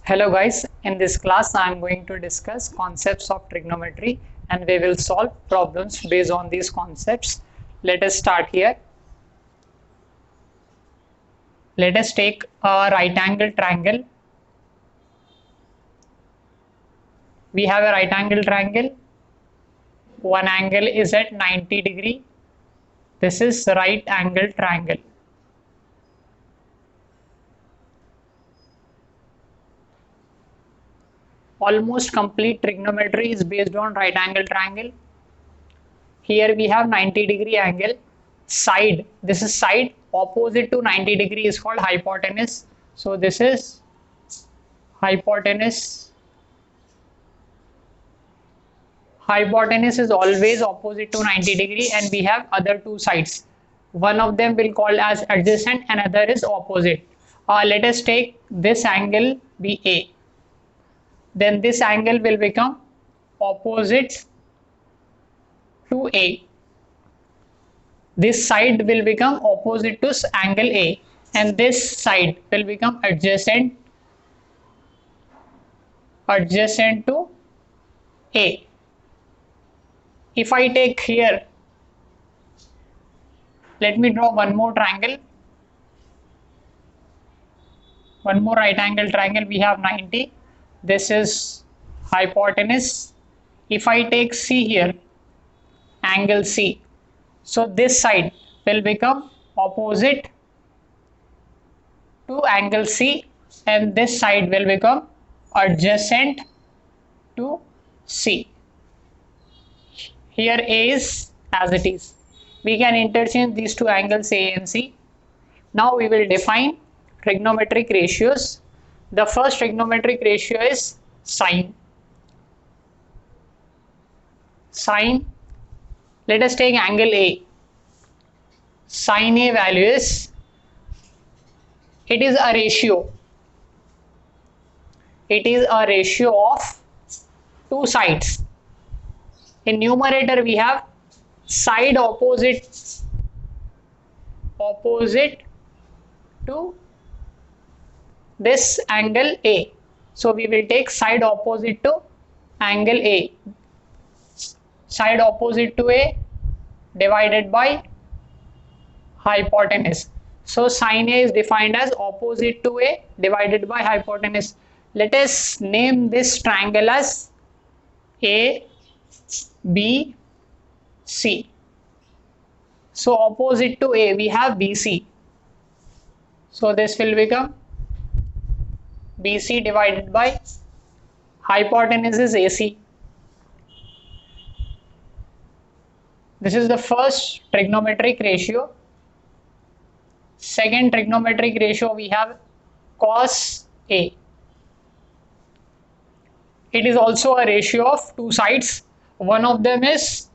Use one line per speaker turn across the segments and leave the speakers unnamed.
Hello guys, in this class I am going to discuss concepts of trigonometry and we will solve problems based on these concepts. Let us start here. Let us take a right angle triangle. We have a right angle triangle. One angle is at 90 degree. This is right angle triangle. Almost complete trigonometry is based on right angle triangle. Here we have 90-degree angle. Side, this is side opposite to 90 degree is called hypotenuse. So this is hypotenuse. Hypotenuse is always opposite to 90 degree and we have other two sides. One of them will call as adjacent and other is opposite. Let us take this angle be A. Then this angle will become opposite to A. This side will become opposite to angle A and this side will become adjacent to A. If I take here, let me draw one more triangle, one more right angle triangle. We have 90. This is hypotenuse. If I take C here, angle C, so this side will become opposite to angle C and this side will become adjacent to C. Here A is as it is. We can interchange these two angles A and C. Now we will define trigonometric ratios. The first trigonometric ratio is sine. Sine, let us take angle A. Sine A value is, it is a ratio. It is a ratio of two sides. In numerator we have side opposite to this angle A. So we will take side opposite to angle A. Side opposite to A divided by hypotenuse. So sine A is defined as opposite to A divided by hypotenuse. Let us name this triangle as A, B, C. So opposite to A we have BC. So this will become BC divided by hypotenuse is AC. This is the first trigonometric ratio. Second trigonometric ratio we have cos A. It is also a ratio of two sides. One of them is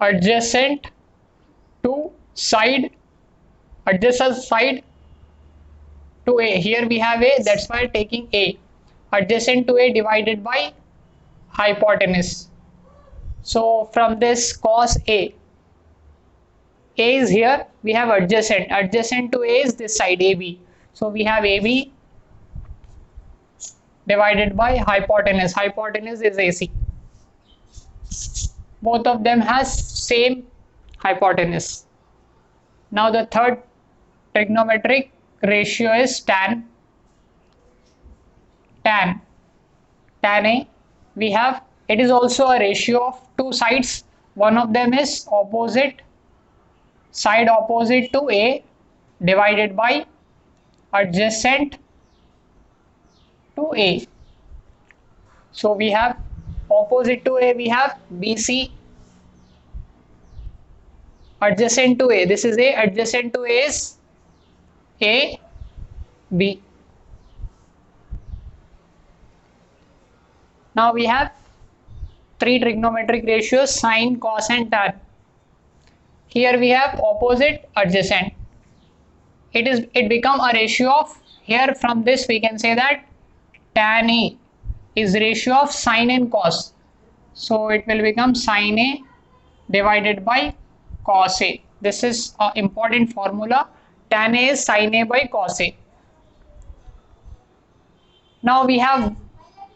adjacent side to A. Here we have A, that's why taking A. Adjacent to A divided by hypotenuse. So from this cos A is here, we have adjacent to A is this side AB. So we have AB divided by hypotenuse is AC. Both of them has same hypotenuse. Now the third trigonometric ratio is tan A. We have, it is also a ratio of two sides. One of them is side opposite to A divided by adjacent to A. So we have opposite to A, we have BC. Adjacent to A, this is A, adjacent to A is AB. Now we have three trigonometric ratios, sine, cos and tan. Here we have opposite, adjacent. It become a ratio of, here from this we can say that tan A is ratio of sine and cos. So it will become sine A divided by cos A. This is an important formula. Tan A is sine A by cos A. Now we have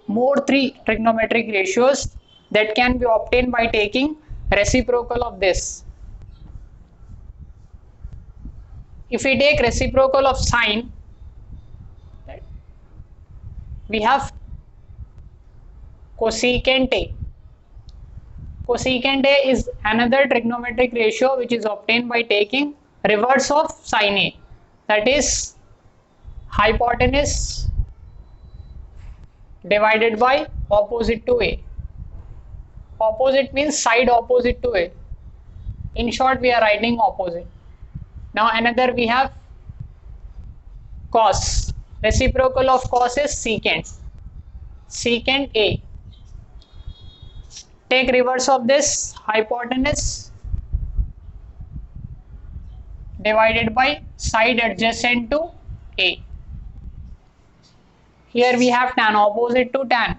more three trigonometric ratios that can be obtained by taking reciprocal of this. If we take reciprocal of sine, we have cosecant A. Cosecant A is another trigonometric ratio which is obtained by taking reverse of sine A, that is hypotenuse divided by opposite to A. Opposite means side opposite to A. In short, we are writing opposite. Now another we have cos. Reciprocal of cos is secant. Secant A. Take reverse of this, hypotenuse divided by side adjacent to A. Here we have tan, opposite to tan,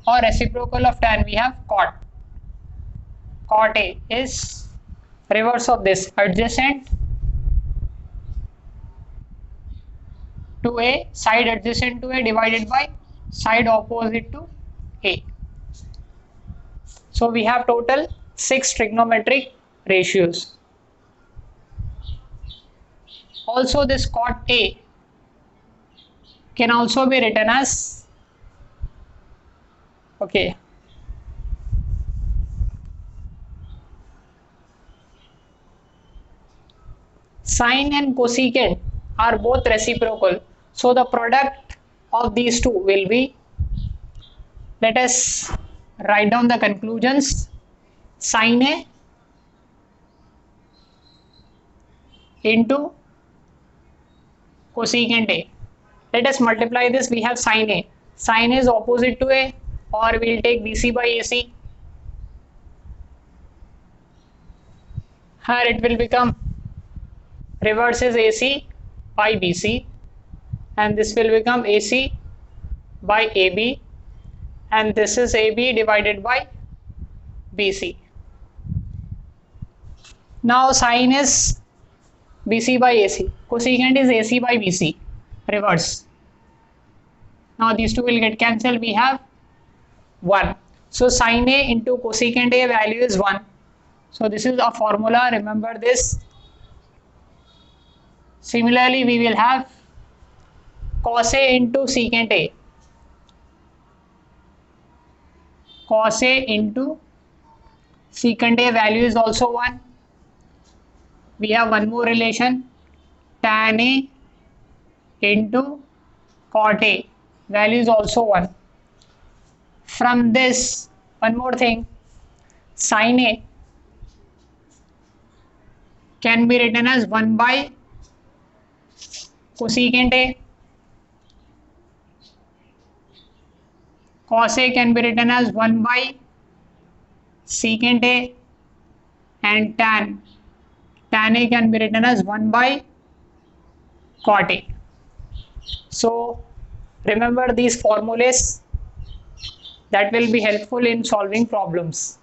or reciprocal of tan we have cot. Cot A is reverse of this, adjacent to A, side adjacent to A divided by side opposite to A. So we have total 6 trigonometric ratios. Also this cot A can also be written as, okay, sine and cosecant are both reciprocal. So the product of these two will be, let us write down the conclusions, sine A into cosecant A. Let us multiply this, we have sine A. Sine is opposite to A, or we will take BC by AC. Here it will become reverse is AC by BC, and this will become AC by AB, and this is AB divided by BC. Now sine is BC by AC, cosecant is AC by BC, reverse. Now these two will get cancelled, we have 1. So sine A into cosecant A value is 1. So this is a formula, remember this. Similarly, we will have cos A into secant A. Cos A into secant A value is also 1. We have one more relation, tan A into cot A value is also 1. From this, one more thing, sin A can be written as 1 by cosecant A. Cos A can be written as 1 by secant A, and tan A can be written as 1 by cot A. So remember these formulas, that will be helpful in solving problems.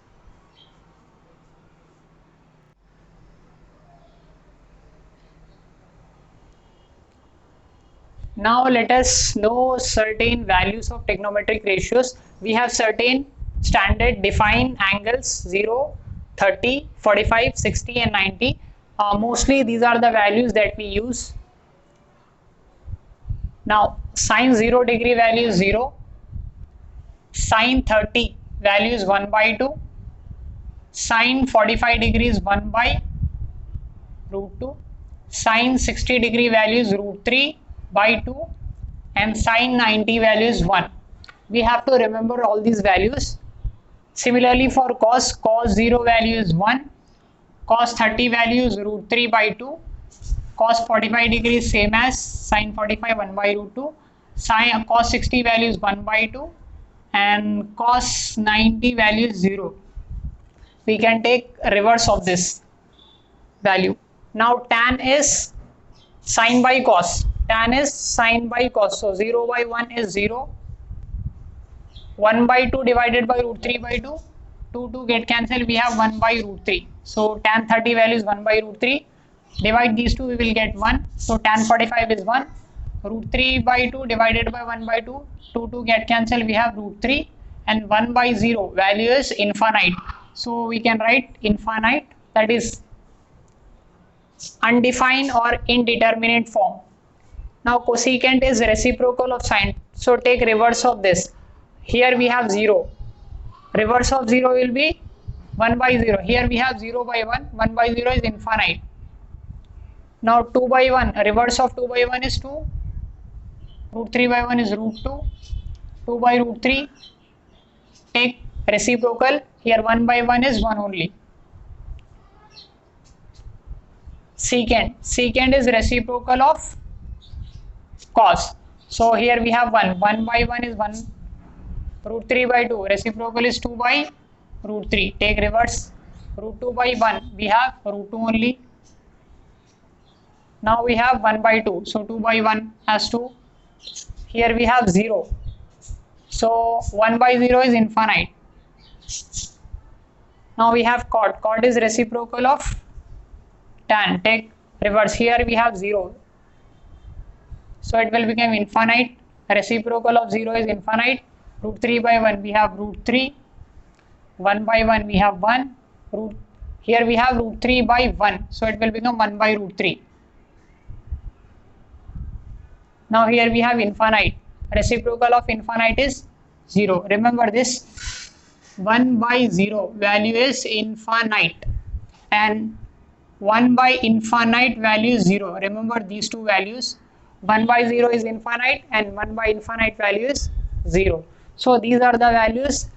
Now let us know certain values of trigonometric ratios. We have certain standard defined angles 0, 30, 45, 60 and 90. Mostly these are the values that we use. Now sine 0 degree value is 0, sine 30 value is 1 by 2, sine 45 degrees 1 by root 2, sine 60 degree value is root 3 by 2, and sine 90 value is 1. We have to remember all these values. Similarly for cos 0 value is 1, cos 30 value is root 3 by 2, cos 45 degrees same as sine 45 1 by root 2, sine cos 60 value is 1 by 2, and cos 90 value is 0. We can take reverse of this value. Now tan is sine by cos. Tan is sine by cos. So 0 by 1 is 0. 1 by 2 divided by root 3 by 2. 2 get cancelled. We have 1 by root 3. So tan 30 value is 1 by root 3. Divide these two, we will get 1. So tan 45 is 1. root 3 by 2 divided by 1 by 2, 2 get cancelled, we have root 3, and 1 by 0 value is infinite, so we can write infinite, that is undefined or indeterminate form. Now cosecant is reciprocal of sine, so take reverse of this. Here we have 0, reverse of 0 will be 1 by 0, here we have 0 by 1, 1 by 0 is infinite. Now 2 by 1, reverse of 2 by 1 is 2, root 3 by 1 is root 2, 2 by root 3, take reciprocal, here 1 by 1 is 1 only. Secant is reciprocal of cos, so here we have 1 by 1 is 1, root 3 by 2, reciprocal is 2 by root 3, take reverse, root 2 by 1, we have root 2 only. Now we have 1 by 2, so 2 by 1 has 2, here we have 0, so 1 by 0 is infinite. Now we have cot is reciprocal of tan, take reverse, here we have 0, so it will become infinite, reciprocal of 0 is infinite, root 3 by 1 we have root 3, 1 by 1 we have 1, here we have root 3 by 1, so it will become 1 by root 3. Now here we have infinite, reciprocal of infinite is 0, remember this, 1 by 0 value is infinite and 1 by infinite value is 0, remember these two values, 1 by 0 is infinite and 1 by infinite value is 0. So these are the values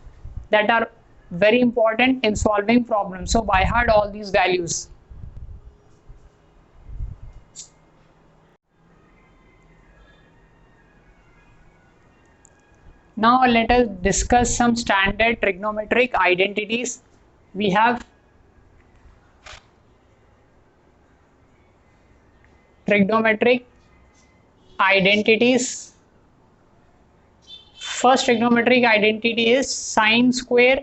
that are very important in solving problems, so by heart all these values. Now let us discuss some standard trigonometric identities. We have trigonometric identities. First trigonometric identity is sine square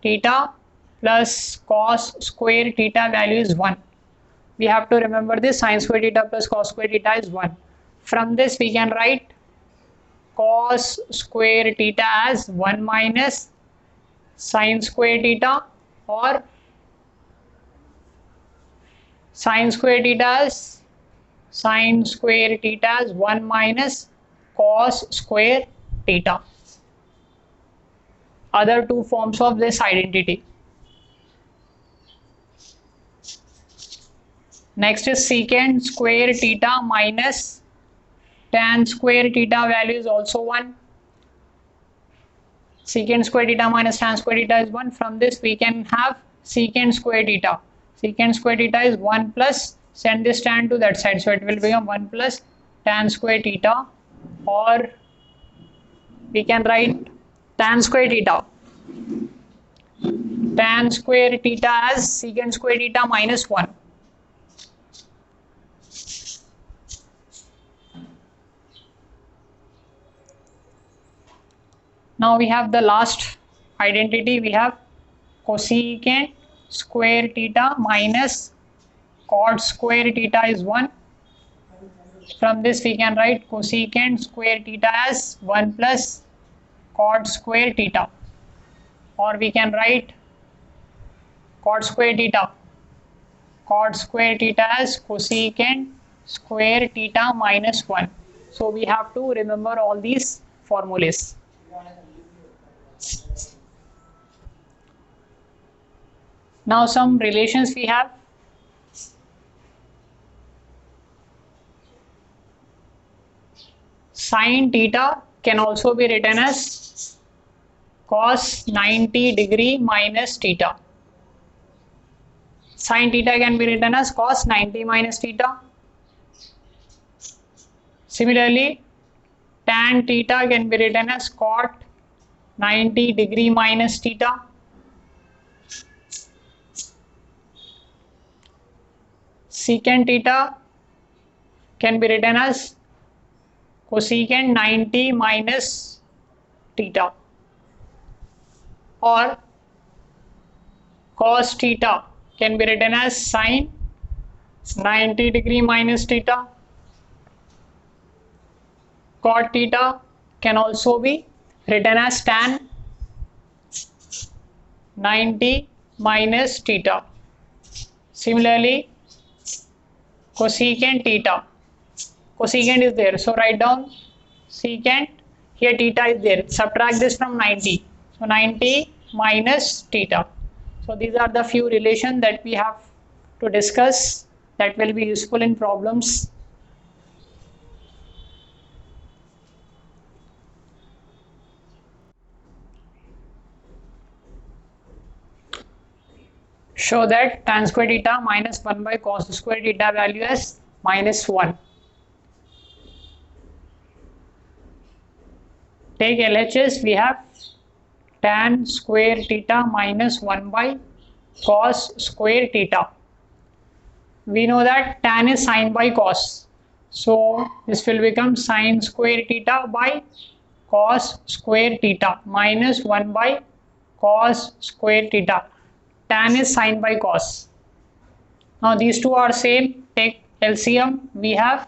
theta plus cos square theta value is 1. We have to remember this, sine square theta plus cos square theta is 1. From this we can write cos square theta as 1 minus sine square theta, or sine square theta as 1 minus cos square theta. Other two forms of this identity. Next is secant square theta minus tan square theta value is also 1. Secant square theta minus tan square theta is 1. From this we can have secant square theta. Secant square theta is 1 plus, send this tan to that side, so it will become 1 plus tan square theta, or we can write tan square theta. Tan square theta as secant square theta minus 1. Now we have the last identity, we have cosecant square theta minus cot square theta is 1. From this we can write cosecant square theta as 1 plus cot square theta, or we can write cot square theta as cosecant square theta minus 1. So we have to remember all these formulas. Now some relations we have. Sin theta can also be written as cos 90 degree minus theta. Sin theta can be written as cos 90 minus theta. Similarly, tan theta can be written as cot 90 degree minus theta. Secant theta can be written as cosecant 90 minus theta, or cos theta can be written as sin 90 degree minus theta. Cot theta can also be written as tan 90 minus theta. Similarly, cosecant theta. Cosecant is there, so write down secant. Here theta is there. Subtract this from 90. So 90 minus theta. So these are the few relations that we have to discuss that will be useful in problems. Show that tan square theta minus 1 by cos square theta value as minus 1. Take LHS, we have tan square theta minus 1 by cos square theta. We know that tan is sine by cos. So this will become sine square theta by cos square theta minus 1 by cos square theta. Tan is sine by cos. Now these two are same. Take LCM. We have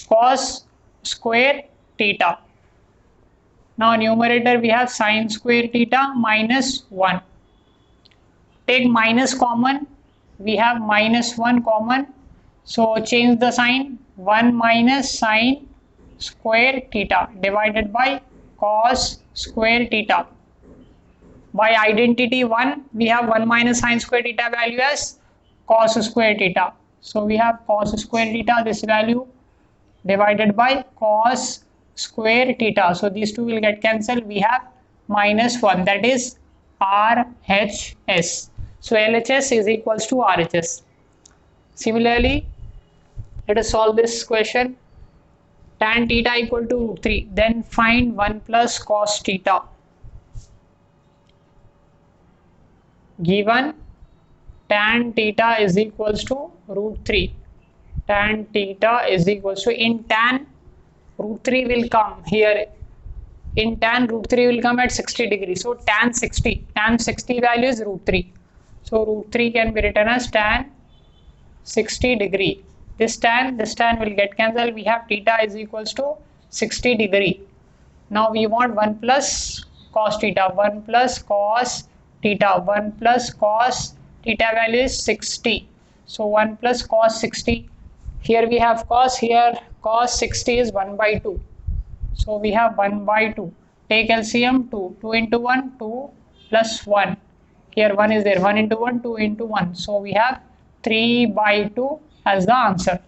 cos square theta. Now numerator we have sine square theta minus 1. Take minus common. We have minus 1 common. So change the sign. 1 minus sine square theta divided by cos square theta. By identity 1, we have 1 minus sine square theta value as cos square theta. So we have cos square theta, this value, divided by cos square theta. So these two will get cancelled. We have minus 1, that is RHS. So LHS is equals to RHS. Similarly, let us solve this question. Tan theta equal to root 3. Then find 1 plus cos theta. Given tan theta is equals to root 3. Tan theta is equals to, in tan root 3 will come here. In tan root 3 will come at 60 degrees. So tan 60 value is root 3. So root 3 can be written as tan 60 degree. This tan will get cancelled. We have theta is equals to 60 degree. Now we want 1 plus cos theta. 1 plus cos theta. 1 plus cos theta value is 60. So 1 plus cos 60. Here we have cos. Here cos 60 is 1 by 2. So we have 1 by 2. Take LCM 2. 2 into 1, 2 plus 1. Here 1 is there. 1 into 1, 2 into 1. So we have 3 by 2 as the answer.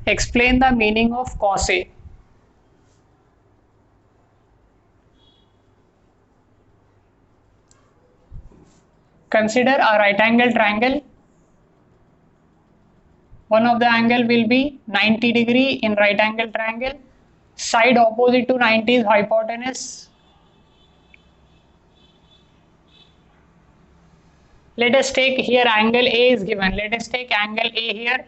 Explain the meaning of cos A. Consider a right angle triangle. One of the angle will be 90 degree in right angle triangle. Side opposite to 90 is hypotenuse. Let us take here angle A is given. Let us take angle A here.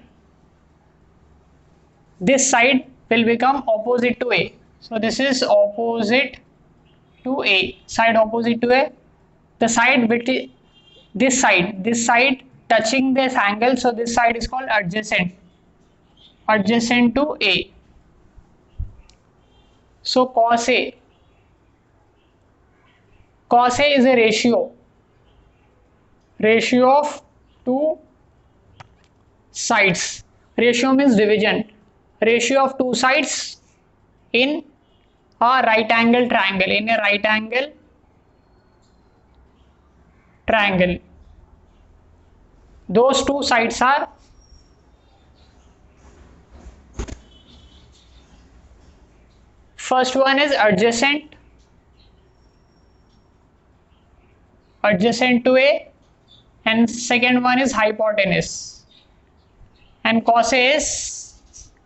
This side will become opposite to A. So this is opposite to A. Side opposite to A. The side between this side touching this angle. So this side is called adjacent. Adjacent to A. So cos A. Cos A is a ratio. Ratio of two sides. Ratio means division. Ratio of two sides in a right angle triangle. In a right angle triangle. Those two sides are first one is adjacent to A, and second one is hypotenuse. And cos A is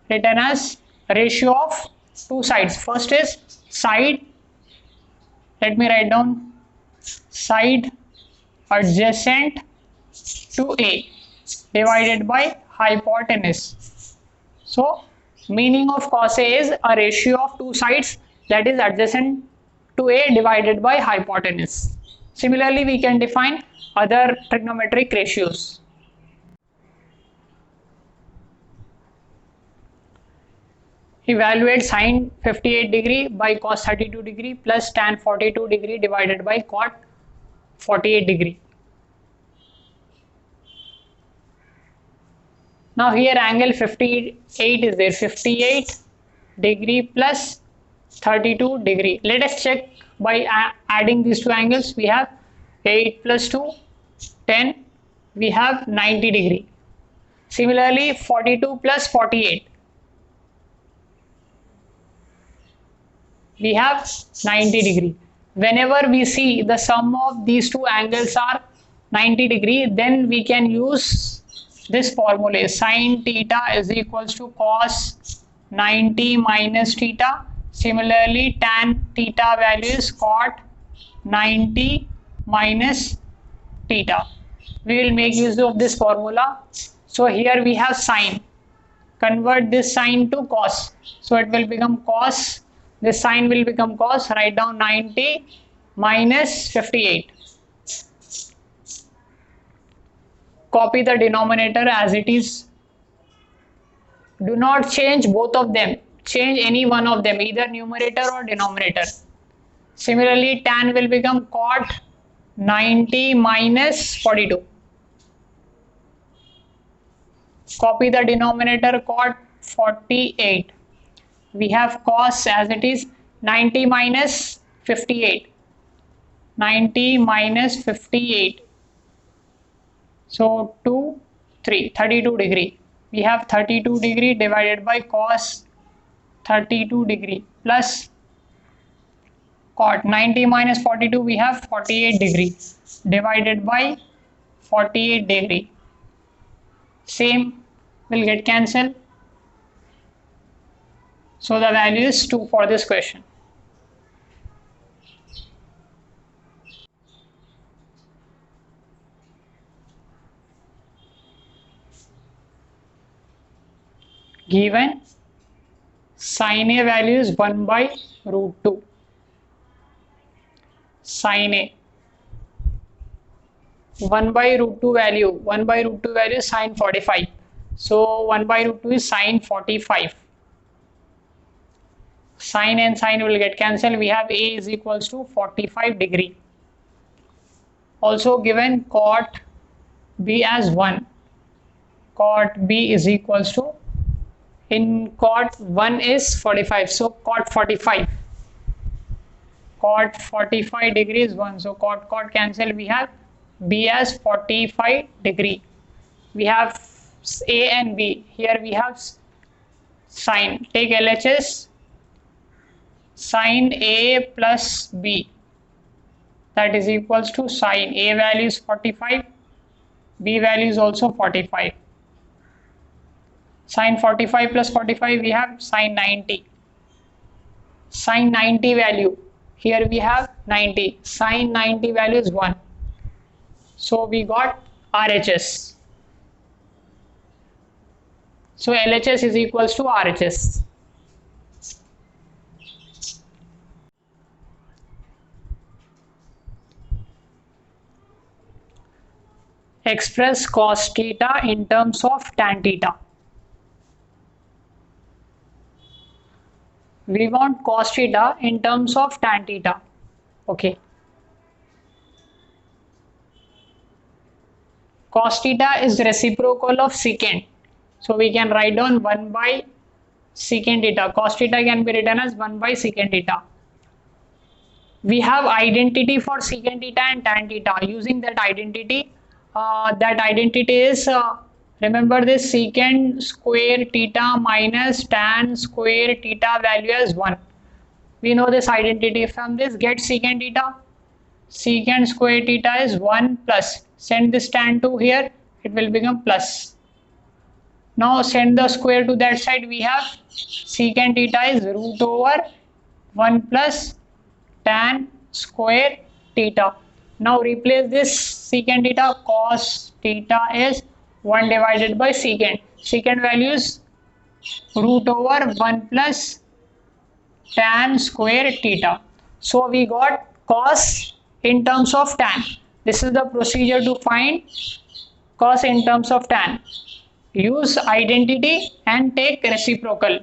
written as ratio of two sides. First is side. Let me write down side adjacent to A divided by hypotenuse. So meaning of cos A is a ratio of two sides, that is adjacent to A divided by hypotenuse. Similarly, we can define other trigonometric ratios. Evaluate sine 58 degree by cos 32 degree plus tan 42 degree divided by cot 48 degree. Now here angle 58 is there, 58 degree plus 32 degree. Let us check by adding these two angles. We have 8 plus 2, 10, we have 90 degree. Similarly 42 plus 48, we have 90 degree. Whenever we see the sum of these two angles are 90 degree, then we can use this formula: sin theta is equals to cos 90 minus theta. Similarly tan theta value is cot 90 minus theta. We will make use of this formula. So here we have sine, convert this sine to cos, so it will become cos, this sine will become cos. Write down 90 minus 58. Copy the denominator as it is. Do not change both of them, change any one of them, either numerator or denominator. Similarly tan will become cot 90 minus 42. Copy the denominator, cot 48. We have cos as it is, 90 minus 58. 90 minus 58. So 2, 3, 32 degree. We have 32 degree divided by cos 32 degree plus cot 90 minus 42, we have 48 degree divided by 48 degree. Same will get cancelled. So the value is 2 for this question. Given sin A value is 1 by root 2. Sin A 1 by root 2 value, 1 by root 2 value is sin 45. So 1 by root 2 is sin 45. Sin and sin will get cancelled. We have A is equals to 45 degree. Also given cot B as 1. Cot B is equals to, in cot 1 is 45, so cot 45. Cot 45 degree is 1, so cot cancel. We have B as 45 degree. We have A and B. Here we have sin. Take LHS. Sin A plus B, that is equals to sin A value is 45, B value is also 45. Sin 45 plus 45, we have sin 90. Sin 90 value, here we have 90. Sin 90 value is 1. So we got RHS. So LHS is equals to RHS. Express cos theta in terms of tan theta. We want cos theta in terms of tan theta. Okay. Cos theta is reciprocal of secant. So we can write down 1 by secant theta. Cos theta can be written as 1 by secant theta. We have identity for secant theta and tan theta. Using that identity is remember this, secant square theta minus tan square theta value as 1. We know this identity. From this, get secant theta. Secant square theta is 1 plus. Send this tan to here, it will become plus. Now send the square to that side. We have secant theta is root over 1 plus tan square theta. Now replace this secant theta. Cos theta is 1 divided by secant. Secant value is root over 1 plus tan square theta. So we got cos in terms of tan. This is the procedure to find cos in terms of tan. Use identity and take reciprocal.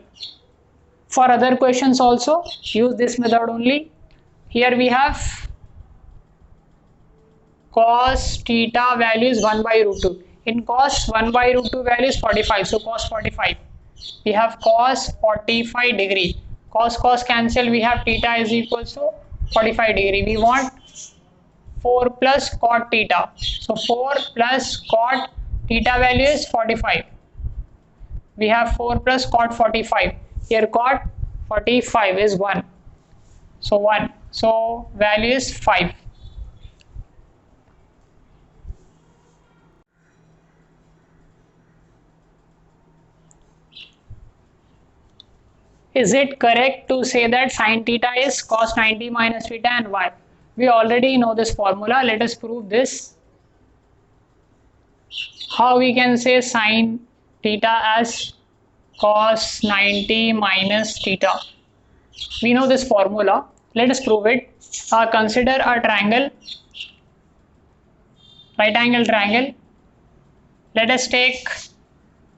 For other questions also use this method only. Here we have cos theta value is 1 by root 2. In cos 1 by root 2 value is 45, so cos 45. We have cos 45 degree. Cos cancel, we have theta is equal to 45 degree. We want 4 plus cot theta. So 4 plus cot theta value is 45. We have 4 plus cot 45. Here cot 45 is 1. So 1. So value is 5. Is it correct to say that sin theta is cos 90 minus theta and why? We already know this formula. Let us prove this. How we can say sin theta as cos 90 minus theta? We know this formula. Let us prove it. Consider a triangle, right angle triangle. Let us take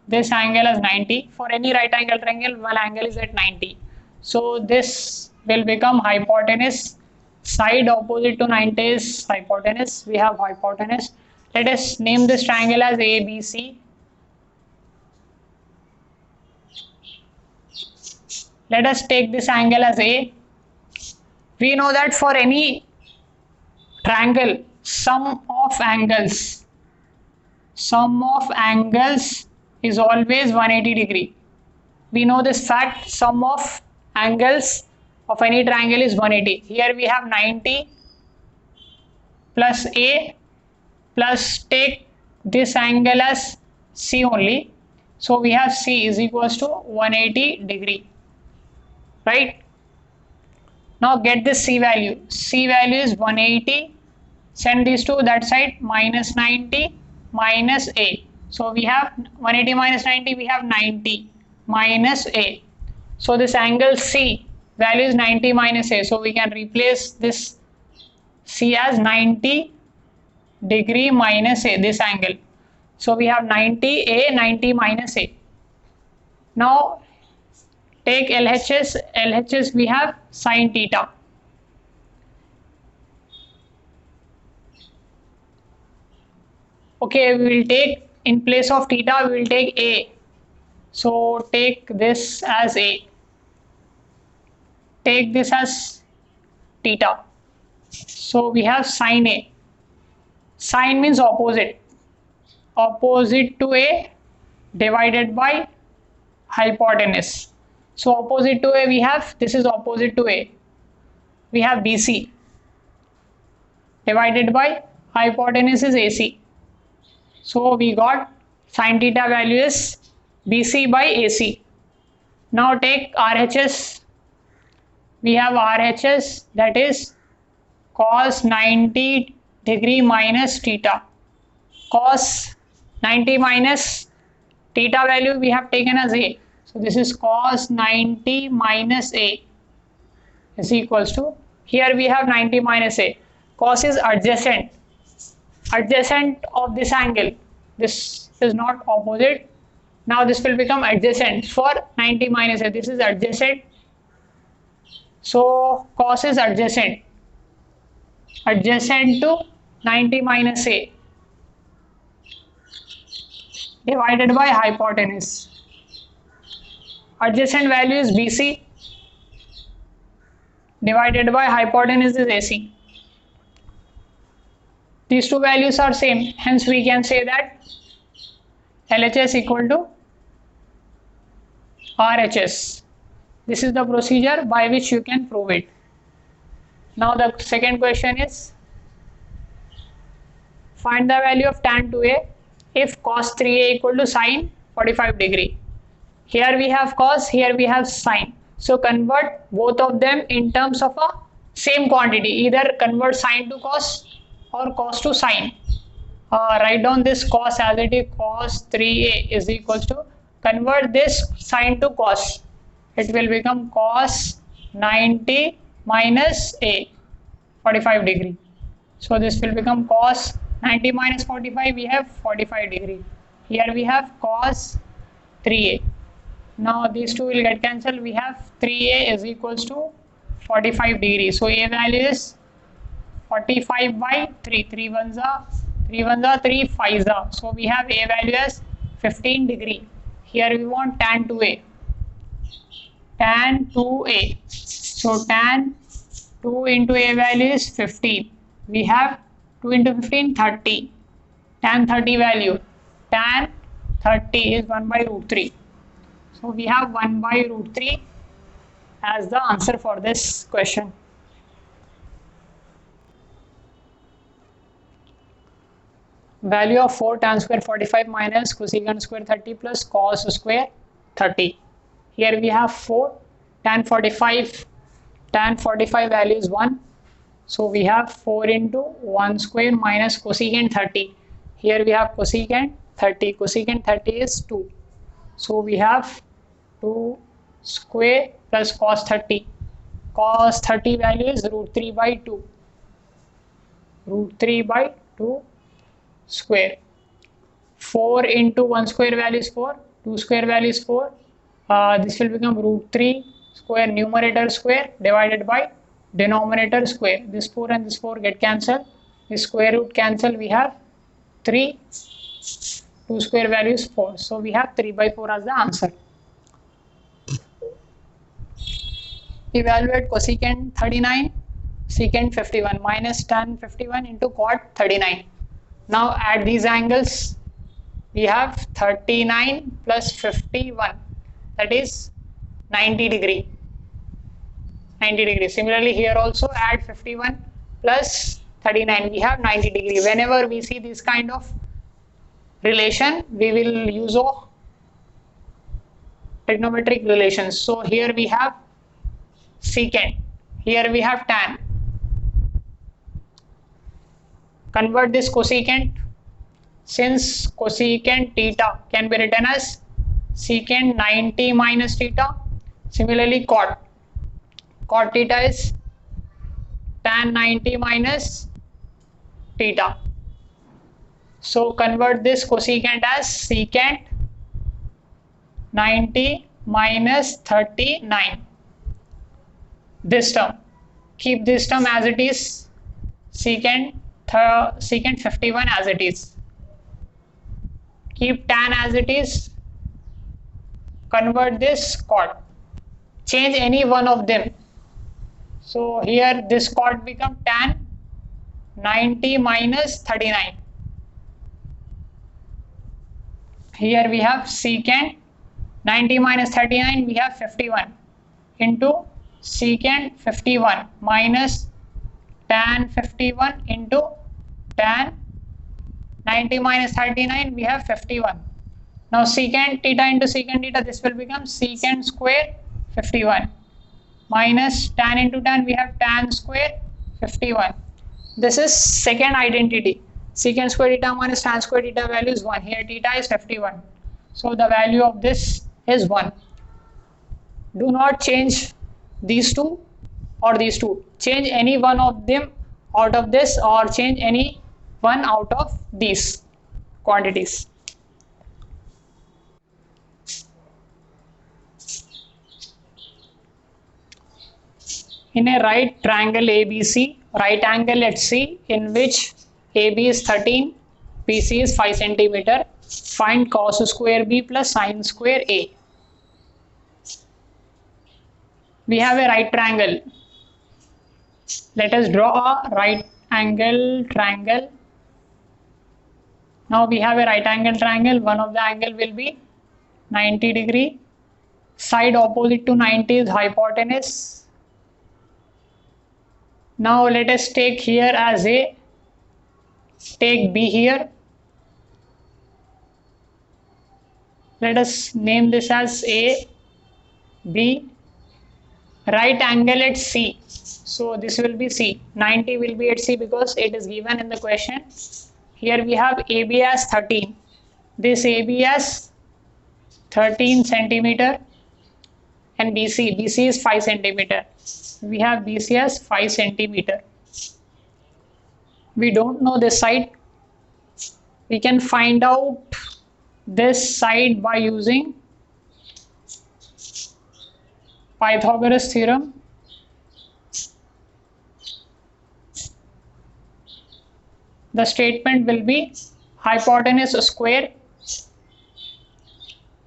this angle as 90. For any right angle triangle, one angle is at 90. So this will become hypotenuse. Side opposite to 90 is hypotenuse. We have hypotenuse. Let us name this triangle as ABC. Let us take this angle as A. We know that for any triangle, sum of angles is always 180 degree. We know this fact. Sum of angles of any triangle is 180. Here we have 90 plus A plus take this angle as C only. So we have C is equals to 180 degree. Right? Now get this C value. C value is 180. Send these to that side. Minus 90 minus A. So we have 180 minus 90. We have 90 minus A. So this angle C value is 90 minus A. So we can replace this C as 90 degree minus A. This angle. So we have 90 A, 90 minus A. Now take LHS. LHS we have sin theta. Okay, we will take in place of theta, we will take A. So take this as A. Take this as theta. So we have sin A. Sin means opposite. Opposite to A divided by hypotenuse. So opposite to A we have, this is opposite to A. We have BC divided by hypotenuse is AC. So we got sin theta value is BC by AC. Now take RHS. We have RHS, that is cos 90 degree minus theta. Cos 90 minus theta value we have taken as A. So this is cos 90 minus A is equals to, here we have 90 minus A. Cos is adjacent of this angle. This is not opposite. Now this will become adjacent for 90 minus A. This is adjacent. So cos is adjacent to 90 minus A divided by hypotenuse. Adjacent value is BC divided by hypotenuse is AC. These two values are same, hence we can say that LHS equal to RHS. This is the procedure by which you can prove it. Now the second question is, find the value of tan 2A if cos 3A equal to sin 45 degree. Here we have cos, here we have sin. So convert both of them in terms of a same quantity. Either convert sin to cos or cos to sin. Write down this cos as it is. Cos 3A is equal to, convert this sin to cos. It will become cos 90 minus A 45 degree. So this will become cos 90 minus 45. We have 45 degree. Here we have cos 3A. Now these two will get cancelled. We have 3a is equals to 45 degrees. So a value is 45 by 3. 3 ones are 3 5s are. So we have a value as 15 degree. Here we want tan 2a. Tan 2a. So tan 2 into a value is 15. We have 2 into 15 30. Tan 30 value. Tan 30 is 1 by root 3. So we have 1 by root 3 as the answer for this question. Value of 4 tan square 45 minus cosecant square 30 plus cos square 30. Here we have 4 tan 45 value is 1. So we have 4 into 1 square minus cosecant 30. Here we have cosecant 30. Cosecant 30 is 2. So we have 2 square plus cos 30. Cos 30 value is root 3 by 2. Root 3 by 2 square. 4 into 1 square value is 4. 2 square value is 4. This will become root 3 square numerator square divided by denominator square. This 4 and this 4 get cancelled. This square root cancel. We have 3. 2 square value is 4. So we have 3 by 4 as the answer. Evaluate cosecant 39, secant 51 minus tan 51 into cot 39. Now add these angles. We have 39 plus 51, that is 90 degree. 90 degree. Similarly here also add 51 plus 39. We have 90 degree. Whenever we see this kind of relation, we will use trigonometric relations. So here we have secant. Here we have tan. Convert this cosecant. Since cosecant theta can be written as secant 90 minus theta. Similarly cot. Cot theta is tan 90 minus theta. So convert this cosecant as secant 90 minus 39. This term. Keep this term as it is. Secant 51 as it is. Keep tan as it is. Convert this cot. Change any one of them. So here this cot become tan 90 minus 39. Here we have secant 90 minus 39, we have 51 into secant 51 minus tan 51 into tan 90 minus 39, we have 51. Now secant theta into secant theta, this will become secant square 51 minus tan into tan, we have tan square 51. This is second identity. Secant square theta minus tan square theta value is 1. Here theta is 51. So the value of this is 1. Do not change these two or these two. Change any one of them out of this or change any one out of these quantities. In a right triangle ABC, right angle at C in which AB is 13, BC is 5 cm, find cos square B plus sin square A. We have a right triangle. Let us draw a right angle triangle. Now we have a right angle triangle. One of the angle will be 90 degree. Side opposite to 90 is hypotenuse. Now let us take here as A. Take B here. Let us name this as A, B. Right angle at C. So this will be C. 90 will be at C because it is given in the question. Here we have AB as 13. This AB as 13 centimeter and BC. BC is 5 centimeter. We have BC as 5 centimeter. We don't know this side. We can find out this side by using Pythagoras theorem. The statement will be hypotenuse square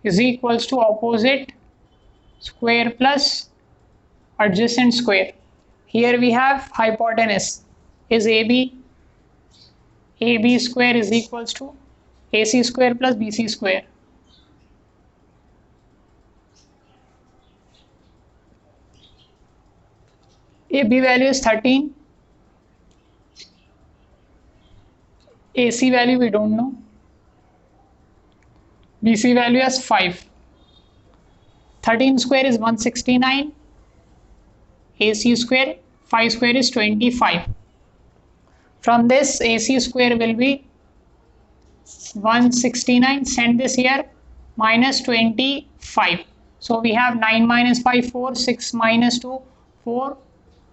is equals to opposite square plus adjacent square. Here we have hypotenuse is AB. AB square is equals to AC square plus BC square. AB value is 13. AC value we don't know. BC value is 5. 13 square is 169. AC square, 5 square is 25. From this, AC square will be 169. Send this here, minus 25. So we have 9 minus 5, 4, 6 minus 2, 4.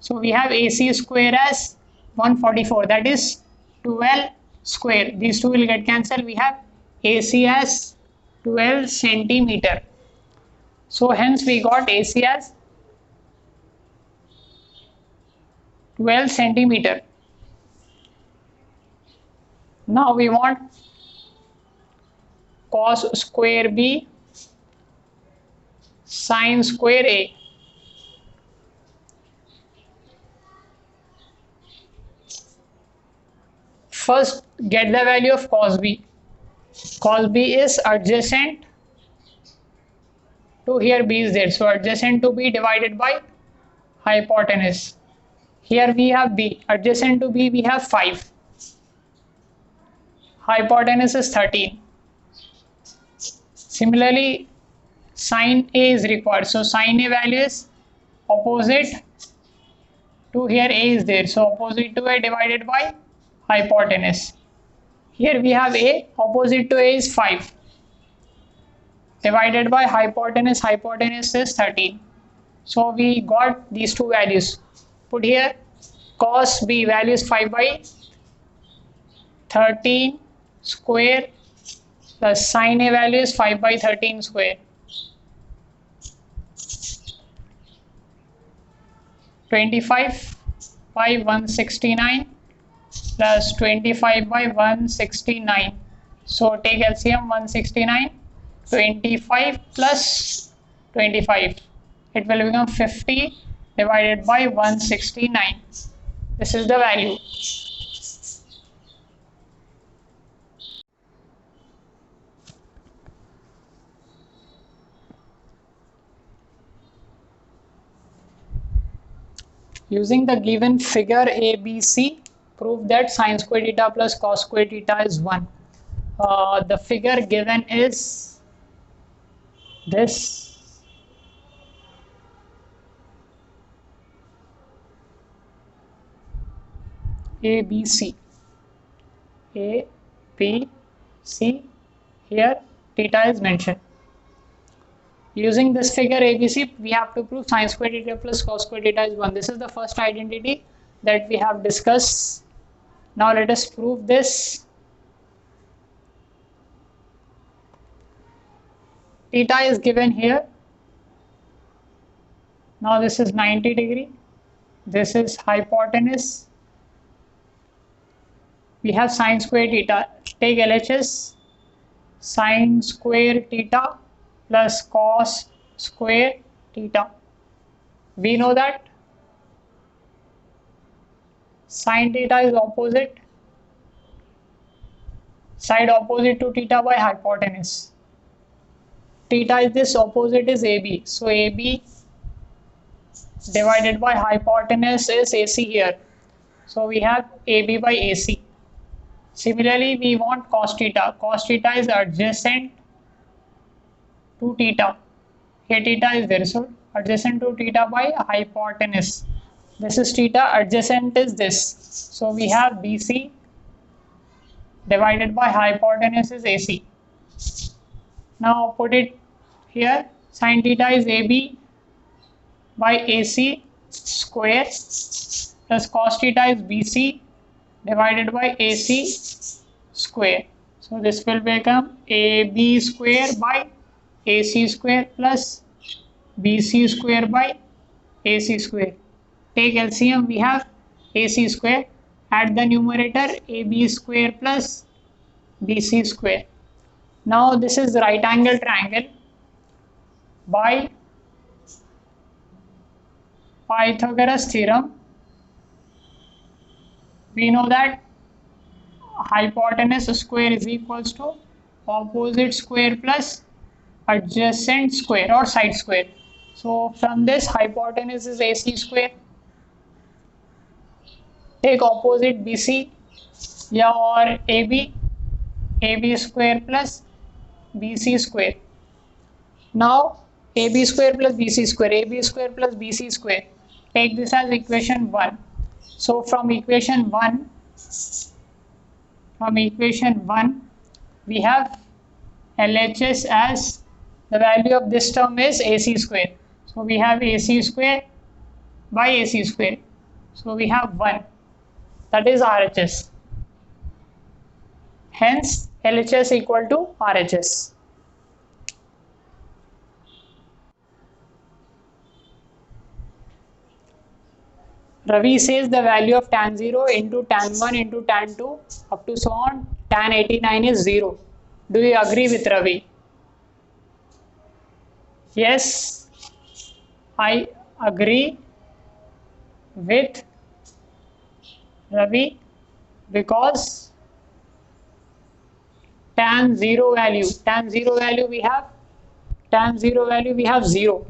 So we have AC square as 144. That is 12 square. These two will get cancelled. We have AC as 12 centimeter. So hence we got AC as 12 centimeter. Now we want cos square B sin square A. First get the value of cos B. Cos B is adjacent to here B is there. So adjacent to B divided by hypotenuse. Here we have B. Adjacent to B we have 5. Hypotenuse is 13. Similarly, sin A is required. So sin A value is opposite to here A is there. So opposite to A divided by hypotenuse. Here we have A. Opposite to A is 5. Divided by hypotenuse. Hypotenuse is 13. So we got these two values. Put here cos B value is 5 by 13 square plus sin A value is 5 by 13 square. 25 by 169 plus 25 by 169. So take LCM 169, 25 plus 25. It will become 50 divided by 169. This is the value. Using the given figure ABC, prove that sin square theta plus cos square theta is 1. The figure given is this. ABC. A, B, C. Here theta is mentioned. Using this figure ABC, we have to prove sin square theta plus cos square theta is 1. This is the first identity that we have discussed. Now let us prove this. Theta is given here. Now this is 90 degree. This is hypotenuse. We have sin square theta. Take LHS. Sin square theta plus cos square theta. We know that sin theta is opposite side opposite to theta by hypotenuse. Theta is this, opposite is AB. So AB divided by hypotenuse is AC here. So we have AB by AC. Similarly, we want cos theta. Cos theta is adjacent to theta. Here theta is there. So adjacent to theta by hypotenuse. This is theta, adjacent is this. So we have BC divided by hypotenuse is AC. Now put it here. Sin theta is AB by AC square plus cos theta is BC divided by AC square. So this will become AB square by AC square plus BC square by AC square. Take LCM, we have AC square. Add the numerator, AB square plus BC square. Now this is right angle triangle. By Pythagoras theorem, we know that hypotenuse square is equals to opposite square plus adjacent square or side square. So from this, hypotenuse is AC square. Take opposite BC या or AB square plus BC square. Now AB square plus BC square, AB square plus BC square. Take this as equation 1. So from equation 1, we have LHS as the value of this term is AC square. So we have AC square by AC square. So we have 1. That is RHS. Hence LHS equal to RHS. Ravi says the value of tan 0 into tan 1 into tan 2 up to so on tan 89 is 0. Do you agree with Ravi? Yes, I agree with Ravi because tan 0 value we have 0.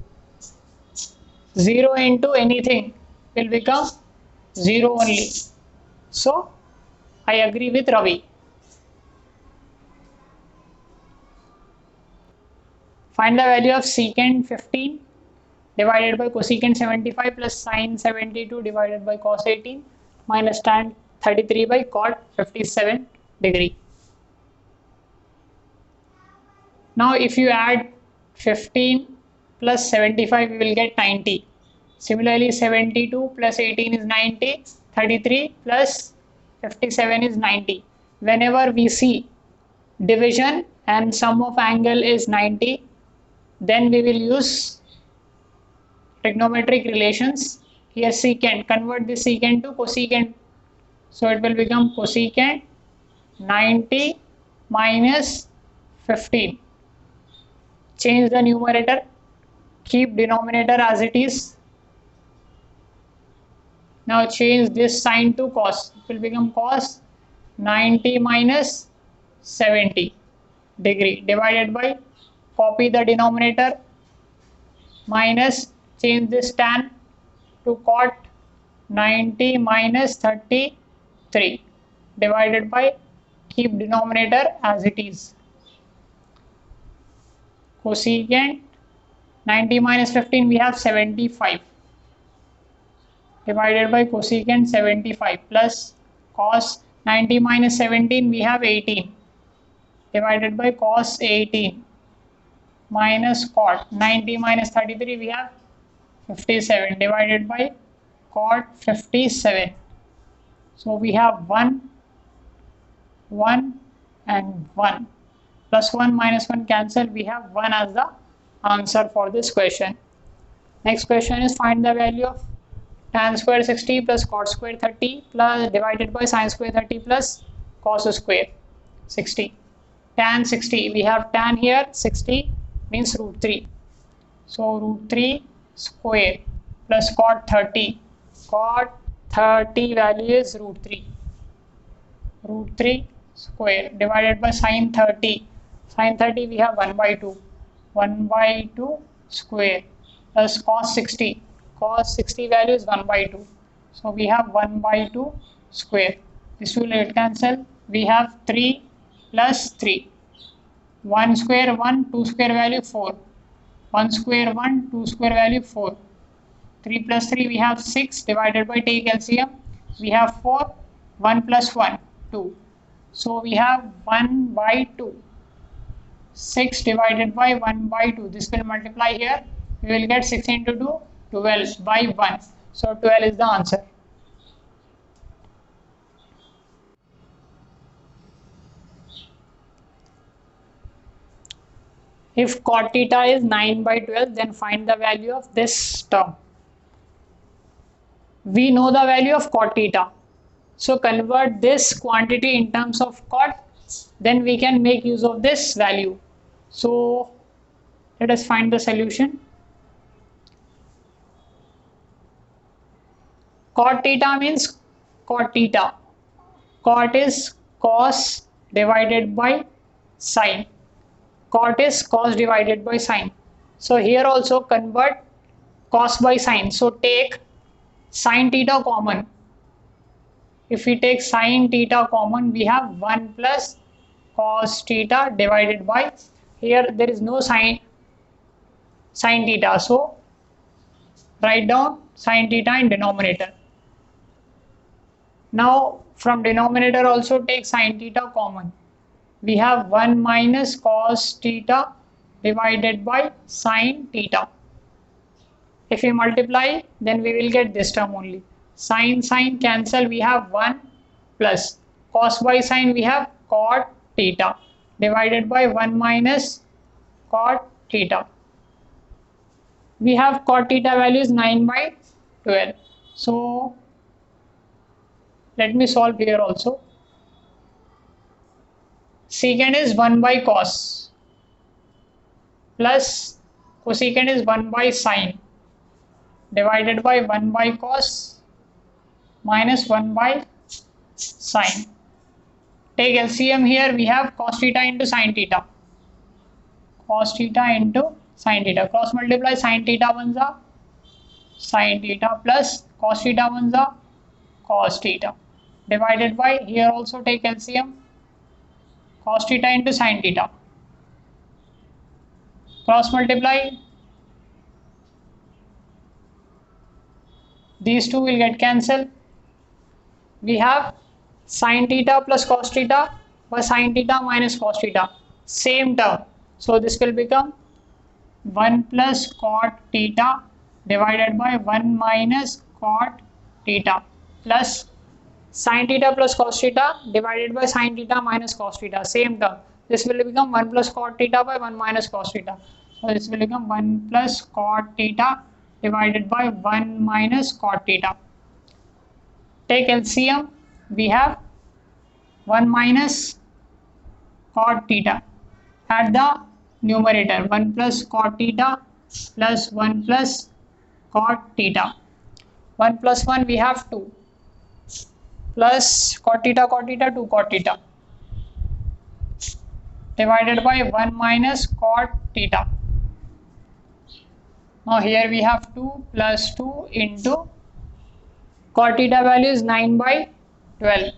0 into anything will become 0 only. So I agree with Ravi. Find the value of secant 15 divided by cosecant 75 plus sin 72 divided by cos 18 minus tan 33 by cot 57 degree. Now if you add 15 plus 75, we will get 90. Similarly, 72 plus 18 is 90, 33 plus 57 is 90. Whenever we see division and sum of angle is 90, then we will use trigonometric relations. Here secant, convert this secant to cosecant. So it will become cosecant 90 minus 15. Change the numerator, keep denominator as it is. Now change this sign to cos. It will become cos 90 minus 70 degree divided by, copy the denominator, minus, change this tan to cot 90 minus 33 divided by, keep denominator as it is. Cosecant 90 minus 15 we have 75 divided by cosecant 75 plus cos 90 minus 17 we have 18 divided by cos 18 minus cot 90 minus 33 we have 57 divided by cot 57. So we have 1 and 1 plus 1 minus 1 cancel, we have 1 as the answer for this question. Next question is find the value of tan square 60 plus cot square 30 plus divided by sin square 30 plus cos square 60. Tan 60, we have tan here, 60 means root 3. So root 3 square plus cot 30. Cot 30 value is root 3. Root 3 square divided by sin 30. Sin 30 we have 1 by 2. 1 by 2 square plus cos 60. Cos 60 value is 1 by 2. So we have 1 by 2 square. This will cancel. We have 3 plus 3. 1 square 1, 2 square value 4. 1 square 1, 2 square value 4. 3 plus 3 we have 6 divided by, take LCM. We have 4. 1 plus 1, 2. So we have 1 by 2. 6 divided by 1 by 2. This will multiply here. We will get 6 into 2. 12 by 1. So 12 is the answer. If cot theta is 9 by 12, then find the value of this term. We know the value of cot theta. So convert this quantity in terms of cot, then we can make use of this value. So let us find the solution. Cot theta means cot theta. Cot is cos divided by sine. Cot is cos divided by sine. So here also convert cos by sine. So take sine theta common. If we take sine theta common, we have 1 plus cos theta divided by, here there is no sine theta, so write down sine theta in denominator. Now from denominator also take sine theta common. We have 1 minus cos theta divided by sine theta. If we multiply, then we will get this term only. Sine cancel, we have 1 plus cos by sine, we have cot theta divided by 1 minus cot theta. We have cot theta value is 9 by 12. So let me solve here also. Secant is 1 by cos plus cosecant is 1 by sine divided by 1 by cos minus 1 by sine. Take LCM here, we have cos theta into sine theta. Cos theta into sine theta. Cross multiply sine theta ones are sine theta plus cos theta ones are cos theta. Divided by, here also take LCM, cos theta into sine theta. Cross multiply, these two will get cancelled. We have sine theta plus cos theta by sine theta minus cos theta, same term. So this will become 1 plus cot theta divided by 1 minus cot theta plus sine theta plus cos theta divided by sine theta minus cos theta, same term. This will become 1 plus cot theta by 1 minus cos theta. So this will become 1 plus cot theta divided by 1 minus cot theta. Take LCM, we have 1 minus cot theta at the numerator, 1 plus cot theta plus 1 plus cot theta. 1 plus 1 we have 2 plus cot theta 2 cot theta divided by 1 minus cot theta. Now here we have 2 plus 2 into cot theta value is 9 by 12.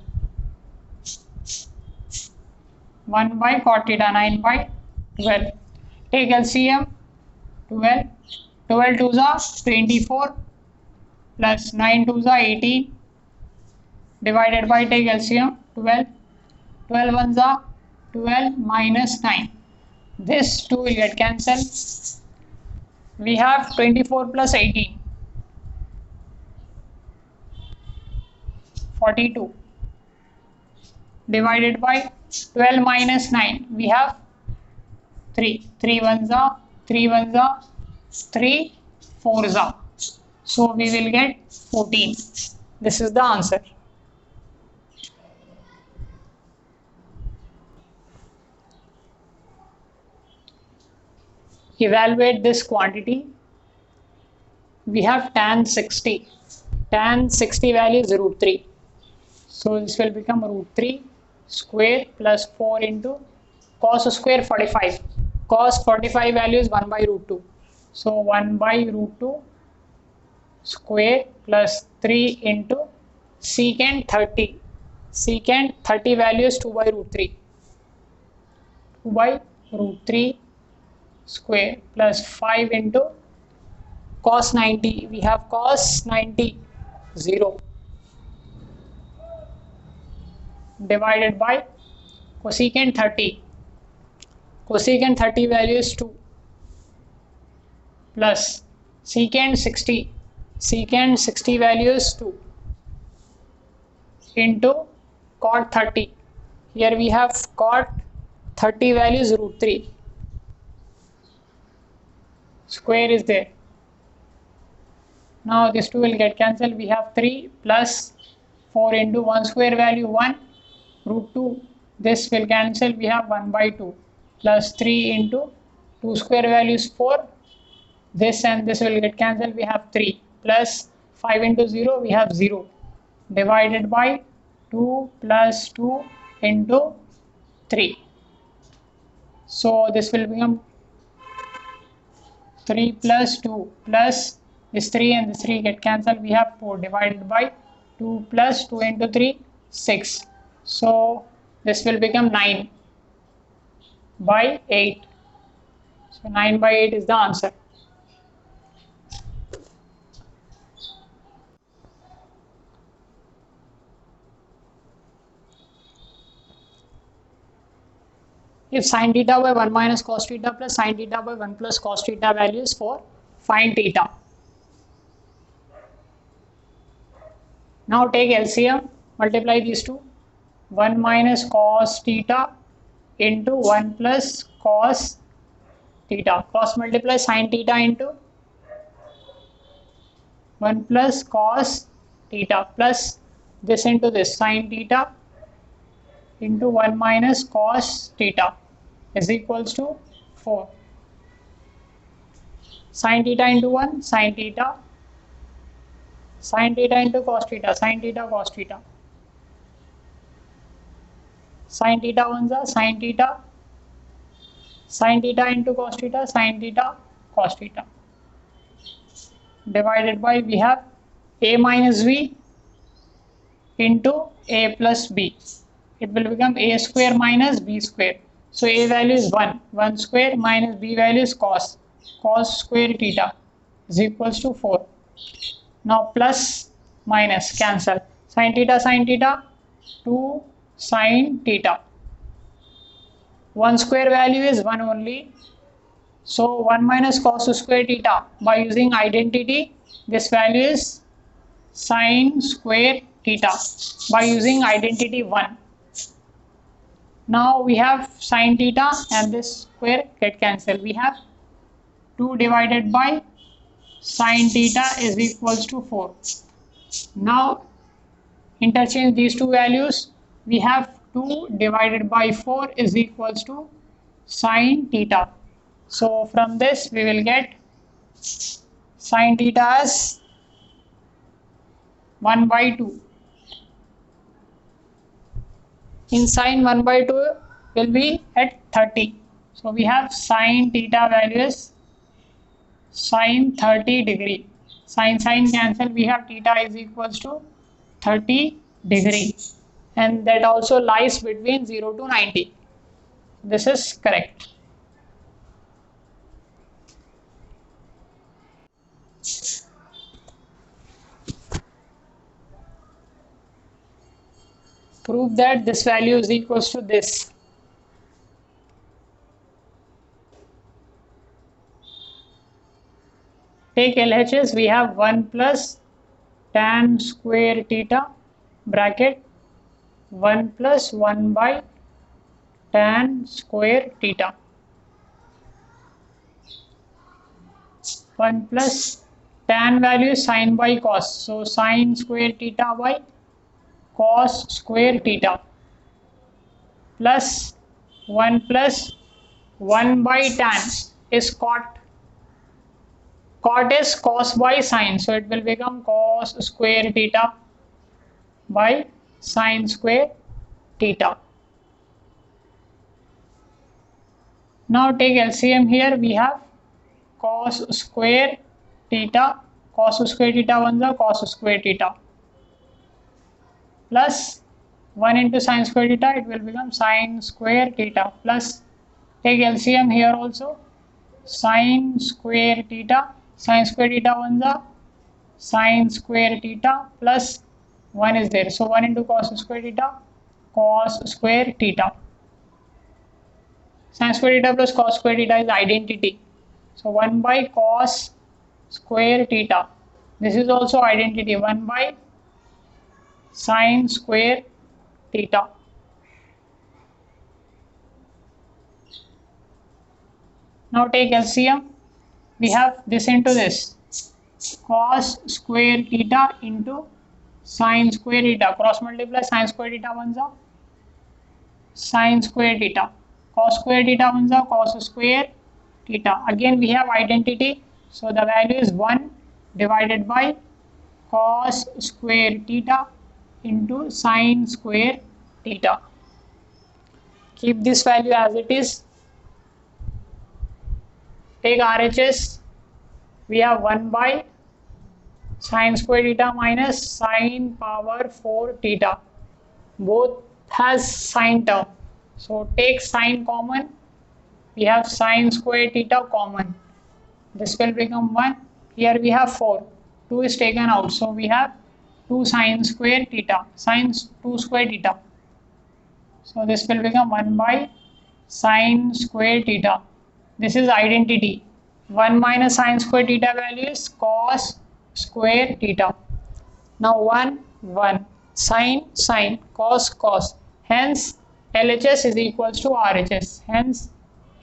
1 by cot theta, 9 by 12. Take LCM, 12. 12 2s are 24 plus 9 2s are 18 divided by, take LCM, 12. 12 ones are 12 minus 9. This 2 will get cancelled. We have 24 plus 18. 42 divided by 12 minus 9, we have 3. 3 ones are 3 4s are. So we will get 14. This is the answer. Evaluate this quantity. We have tan 60. Tan 60 value is root 3. So this will become root 3 square plus 4 into cos square 45. Cos 45 value is 1 by root 2. So 1 by root 2 square plus 3 into secant 30. Secant 30 value is 2 by root 3. 2 by root 3 square plus 5 into cos 90. We have cos 90 0 divided by cosecant 30. Cosecant 30 value is 2 plus secant 60. Secant 60 value is 2 into cot 30. Here we have cot 30 value is root 3. square is there. Now this 2 will get cancelled. We have 3 plus 4 into 1 square value 1 root 2. This will cancel. We have 1 by 2 plus 3 into 2 square value is 4. This and this will get cancelled. We have 3 plus 5 into 0. We have 0 divided by 2 plus 2 into 3. So this will become 3 plus 2 plus this 3 and this 3 get cancelled. We have 4 divided by 2 plus 2 into 3, 6. So this will become 9 by 8. So 9 by 8 is the answer. If sin theta by 1 minus cos theta plus sin theta by 1 plus cos theta values for find theta. Now take LCM, multiply these two. 1 minus cos theta into 1 plus cos theta. Cos multiply sin theta into 1 plus cos theta plus this into this sin theta into 1 minus cos theta is equals to 4. Sin theta into 1 sin theta, sin theta into cos theta, sin theta cos theta, sin theta 1 is sin theta, sin theta into cos theta, sin theta cos theta, divided by we have a minus b into a plus b. It will become a square minus b square. So a value is 1, 1 square minus b value is cos square theta is equals to 4. Now plus minus cancel, sin theta 2 sin theta. 1 square value is 1 only. So 1 minus cos square theta, by using identity this value is sin square theta by using identity 1. Now we have sin theta and this square get cancelled. We have 2 divided by sin theta is equals to 4. Now interchange these two values. We have 2 divided by 4 is equals to sin theta. So from this we will get sin theta as 1 by 2. In sin 1 by 2 will be at 30. So we have sin theta value is sin 30 degree. Sin cancel, we have theta is equals to 30 degree, and that also lies between 0 to 90. This is correct. Prove that this value is equals to this. Take LHS, we have 1 plus tan square theta bracket 1 plus 1 by tan square theta, 1 plus tan value sin by cos, so sin square theta by cos square theta plus 1 plus 1 by tan is cot. Cot is cos by sin, so it will become cos square theta by sin square theta. Now take LCM here. We have cos square theta, cos square theta 1 is cos square theta plus 1 into sin square theta, it will become sin square theta plus take LCM here also, sin square theta 1 is sin square theta plus 1 is there, so 1 into cos square theta, sin square theta plus cos square theta is identity, so 1 by cos square theta, this is also identity, 1 by sin square theta. Now take LCM, we have this into this, cos square theta into sin square theta, cross multiply sin square theta ones are sin square theta, cos square theta ones are cos square theta. Again we have identity, so the value is 1 divided by cos square theta into sin square theta. Keep this value as it is. Take RHS, we have 1 by sin square theta minus sin power 4 theta. Both has sin term. So take sin common, we have sin square theta common. This will become 1. Here we have 4. 2 is taken out. So we have 2 sin square theta, sin 2 square theta. So this will become 1 by sin square theta. This is identity. 1 minus sin square theta value is cos square theta. Now 1, 1, sin, cos. Hence LHS is equals to RHS. Hence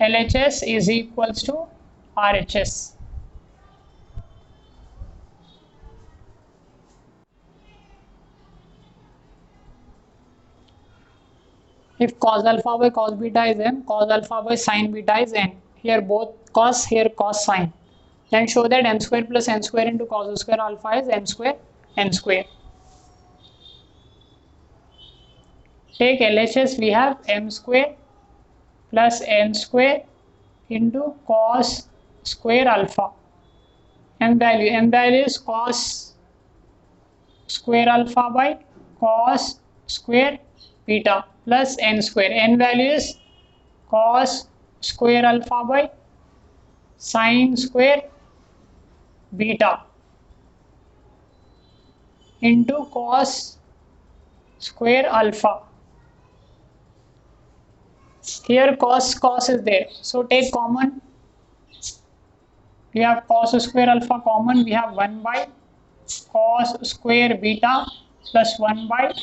LHS is equals to RHS. If cos alpha by cos beta is n, cos alpha by sin beta is n. Here both cos, here cos sin. Then show that m square plus n square into cos square alpha is m square n square. Take LHS, we have m square plus n square into cos square alpha. M value is cos square alpha by cos square beta plus n square. N value is cos square alpha by sin square beta into cos square alpha. Here cos is there, so take common. We have cos square alpha common, we have 1 by cos square beta plus 1 by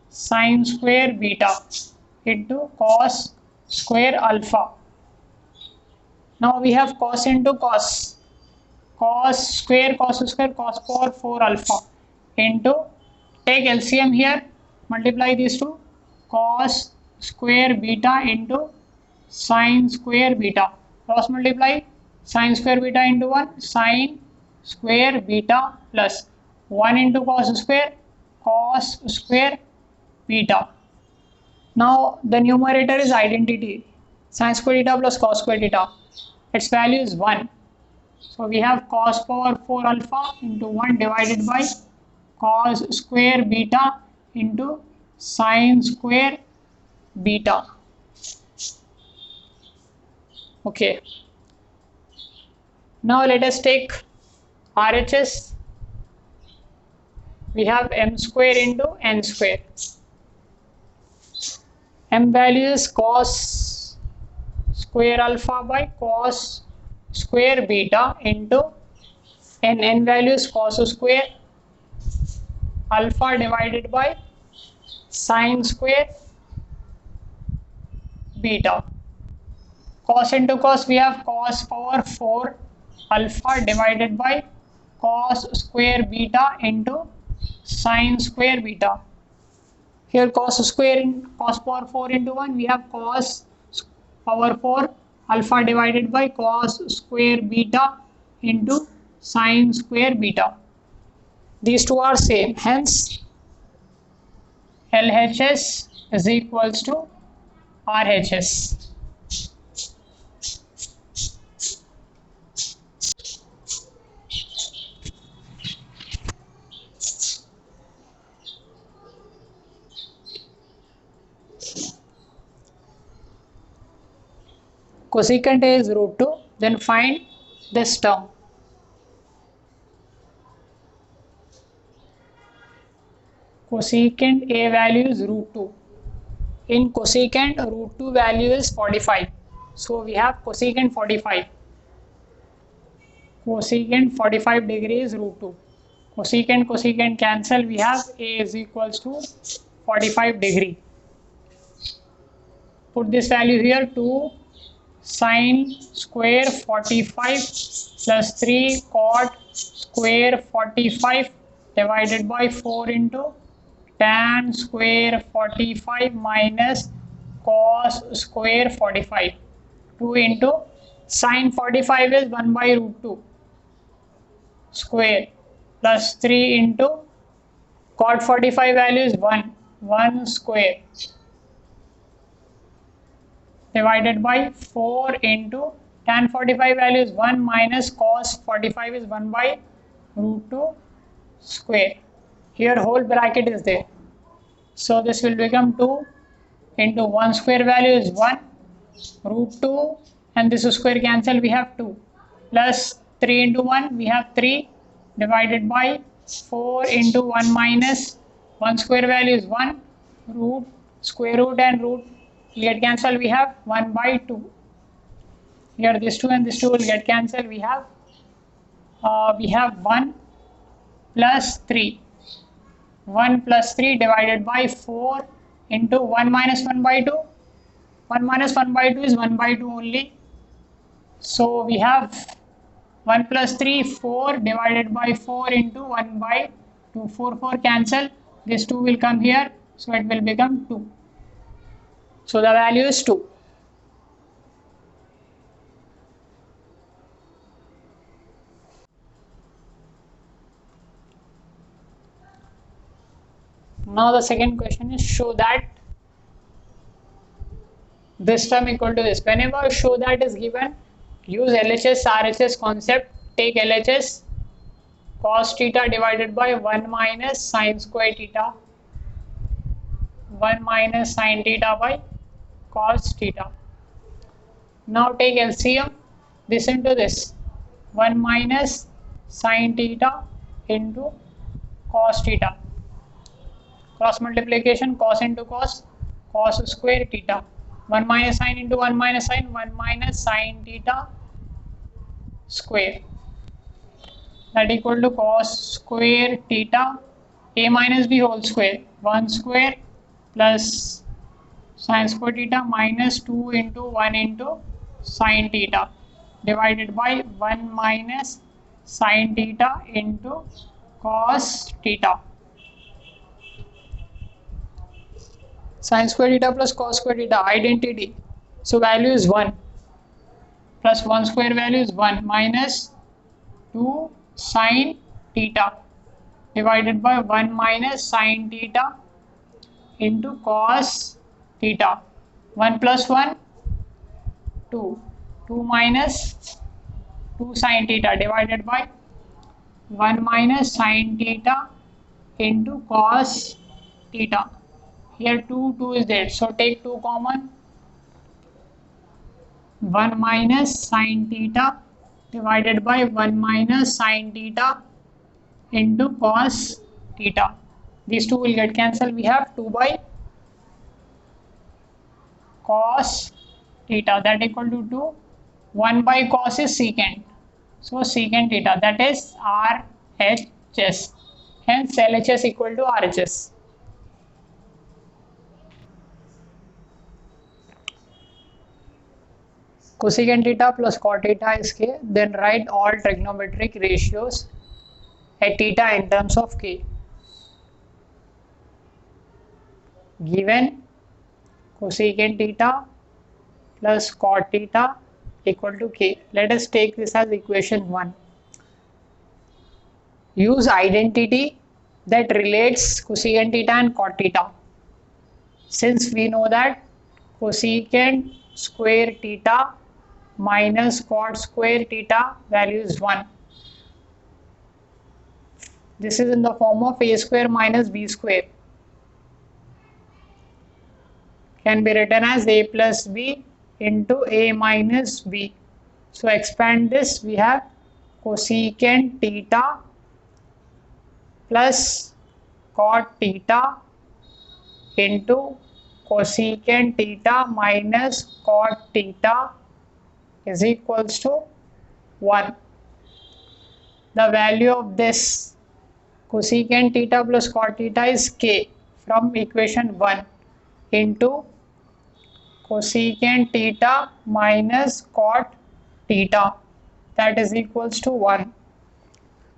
sin square beta into cos square alpha. Now we have cos into cos, cos power 4 alpha into, take LCM here, multiply these two, cos square beta into sin square beta, cross multiply sin square beta into 1, sin square beta plus 1 into cos square beta. Now the numerator is identity, sin square theta plus cos square theta, its value is 1. So we have cos power 4 alpha into 1 divided by cos square beta into sin square beta. Okay. Now let us take RHS. We have m square into n square. M value is cos square alpha by cos square beta into n value is cos square alpha divided by sin square beta. Cos into cos, we have cos power 4 alpha divided by cos square beta into sin square beta. Here cos power 4 into 1, we have cos power 4 alpha divided by cos square beta into sin square beta. These two are same, hence LHS is equals to RHS. Cosecant A is root 2, then find this term. Cosecant A value is root 2. In cosecant, root 2 value is 45. So we have cosecant 45. Cosecant 45 degrees root 2. Cosecant cancel, we have A is equals to 45 degree. Put this value here, 2 sine square 45 plus 3 cot square 45 divided by 4 into tan square 45 minus cos square 45, 2 into sine 45 is 1 by root 2 square plus 3 into cot 45 value is 1 square divided by 4 into tan 45 value is 1 minus cos 45 is 1 by root 2 square. Here whole bracket is there. So this will become 2 into 1 square value is 1 root 2 and this square cancel, we have 2 plus 3 into 1 we have 3 divided by 4 into 1 minus 1 square value is 1 root square root and root will get cancelled, we have 1 by 2. Here this 2 and this 2 will get cancelled, we have 1 plus 3, 1 plus 3 divided by 4 into 1 minus 1 by 2, 1 minus 1 by 2 is 1 by 2 only. So we have 1 plus 3, 4 divided by 4 into 1 by 2, 4 cancel, this 2 will come here, so it will become 2. So the value is 2. Now the second question is show that this term equal to this. Whenever show that is given, use LHS RHS concept. Take LHS cos theta divided by 1 minus sin square theta, 1 minus sin theta by cos theta. Now take LCM, this into this, 1 minus sin theta into cos theta. Cross multiplication, cos into cos, cos square theta. 1 minus sin into 1 minus sin, 1 minus sin theta square. That equal to cos square theta a minus b whole square, 1 square plus sin square theta minus 2 into 1 into sin theta divided by 1 minus sin theta into cos theta. Sin square theta plus cos square theta identity, so value is 1 plus 1 square value is 1 minus 2 sin theta divided by 1 minus sin theta into cos theta. 1 plus 1 2, 2 minus 2 sin theta divided by 1 minus sin theta into cos theta. Here 2 is there, so take 2 common, 1 minus sin theta divided by 1 minus sin theta into cos theta. These 2 will get cancelled, we have 2 by cos theta, that equal to 2, 1 by cos is secant, so secant theta, that is RHS, hence LHS equal to RHS. Cosecant theta plus cot theta is k, then write all trigonometric ratios at theta in terms of k. Given cosecant theta plus cot theta equal to k. Let us take this as equation 1. Use identity that relates cosecant theta and cot theta. Since we know that cosecant square theta minus cot square theta value is 1. This is in the form of a square minus b square. Can be written as a plus b into a minus b. So expand this, we have cosecant theta plus cot theta into cosecant theta minus cot theta is equals to 1. The value of this cosecant theta plus cot theta is k from equation 1 into cosecant theta minus cot theta, that is equals to 1.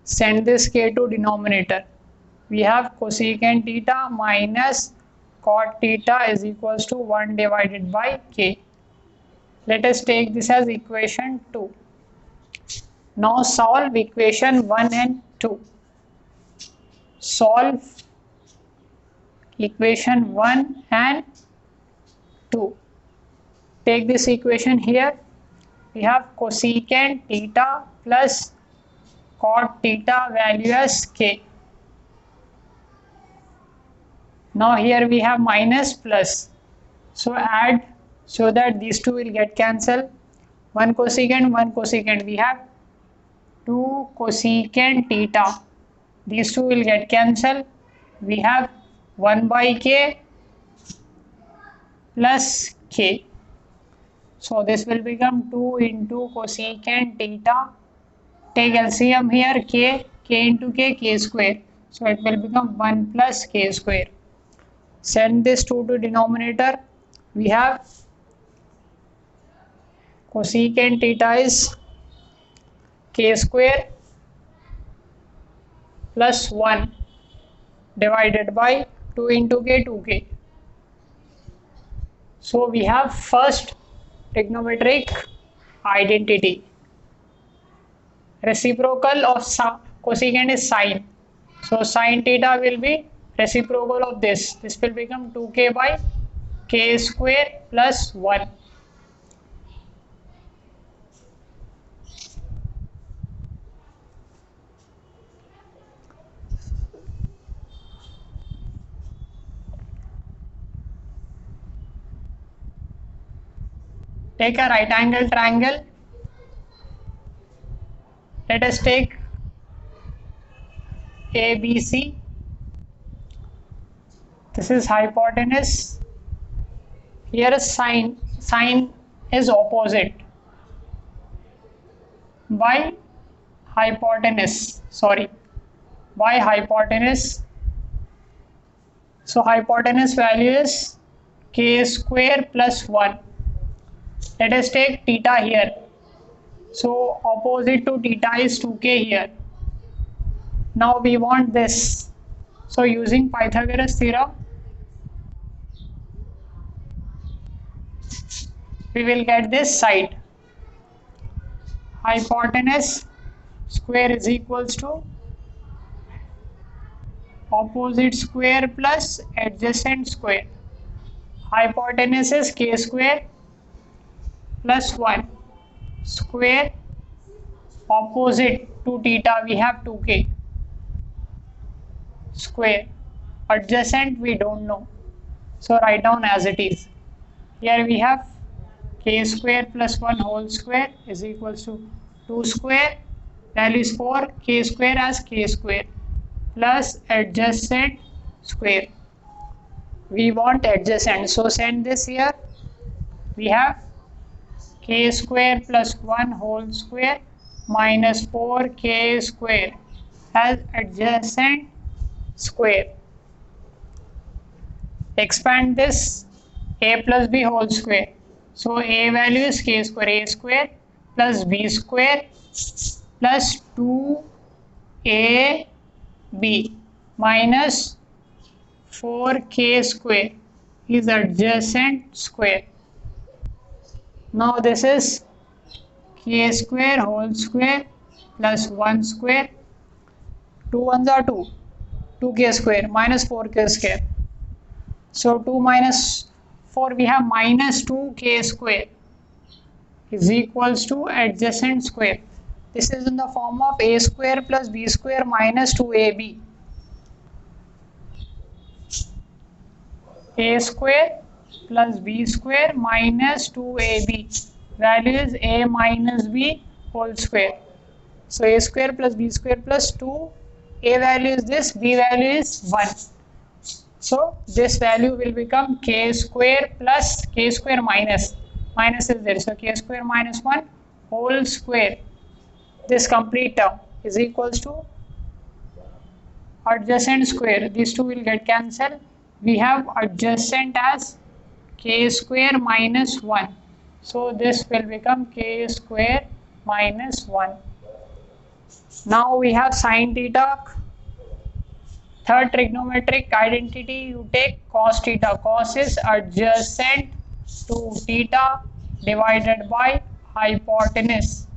Send this k to denominator. We have cosecant theta minus cot theta is equals to 1 divided by k. Let us take this as equation 2. Now solve equation 1 and 2. Solve equation 1 and 2. Take this equation here. We have cosecant theta plus cot theta value as k. Now here we have minus plus. So add so that these two will get cancelled. 1 cosecant. We have 2 cosecant theta. These two will get cancelled. We have 1 by k plus k. So this will become 2 into cosecant theta. Take LCM here, k into k square. So it will become 1 plus k square. Send this 2 to denominator. We have cosecant theta is k square plus 1 divided by 2 into k, 2k. So we have first trigonometric identity. Reciprocal of cosecant is sine. So sine theta will be reciprocal of this. This will become 2k by k square plus 1. Take a right angle triangle. Let us take ABC. This is hypotenuse. Here is sine. Sine is opposite by hypotenuse. By hypotenuse. So hypotenuse value is k square plus 1. Let us take theta here. So opposite to theta is 2k here. Now we want this. So using Pythagoras theorem, we will get this side. Hypotenuse square is equals to opposite square plus adjacent square. Hypotenuse is k square plus 1 square, opposite to theta we have 2k square, adjacent we don't know, so write down as it is. Here we have k square plus 1 whole square is equals to 2 square, value is 4, k square as k square plus adjacent square. We want adjacent, so send this here. We have k square plus 1 whole square minus 4k square as adjacent square. Expand this, a plus b whole square. So a value is k square, a square plus b square plus 2ab minus 4k square is adjacent square. Now this is k square whole square plus 1 square, 2 ones are 2, 2k square minus 4k square. So 2 minus 4 we have minus 2k square is equals to adjacent square. This is in the form of a square plus b square minus 2ab. A square plus b square minus 2ab, value is a minus b whole square. So a square plus b square plus 2, a value is this, b value is 1. So this value will become k square plus k square minus is there, so k square minus 1 whole square, this complete term is equals to adjacent square. These two will get cancelled. We have adjacent as k square minus 1. So this will become k square minus 1. Now we have sine theta. Third trigonometric identity, you take cos theta. Cos is adjacent to theta divided by hypotenuse.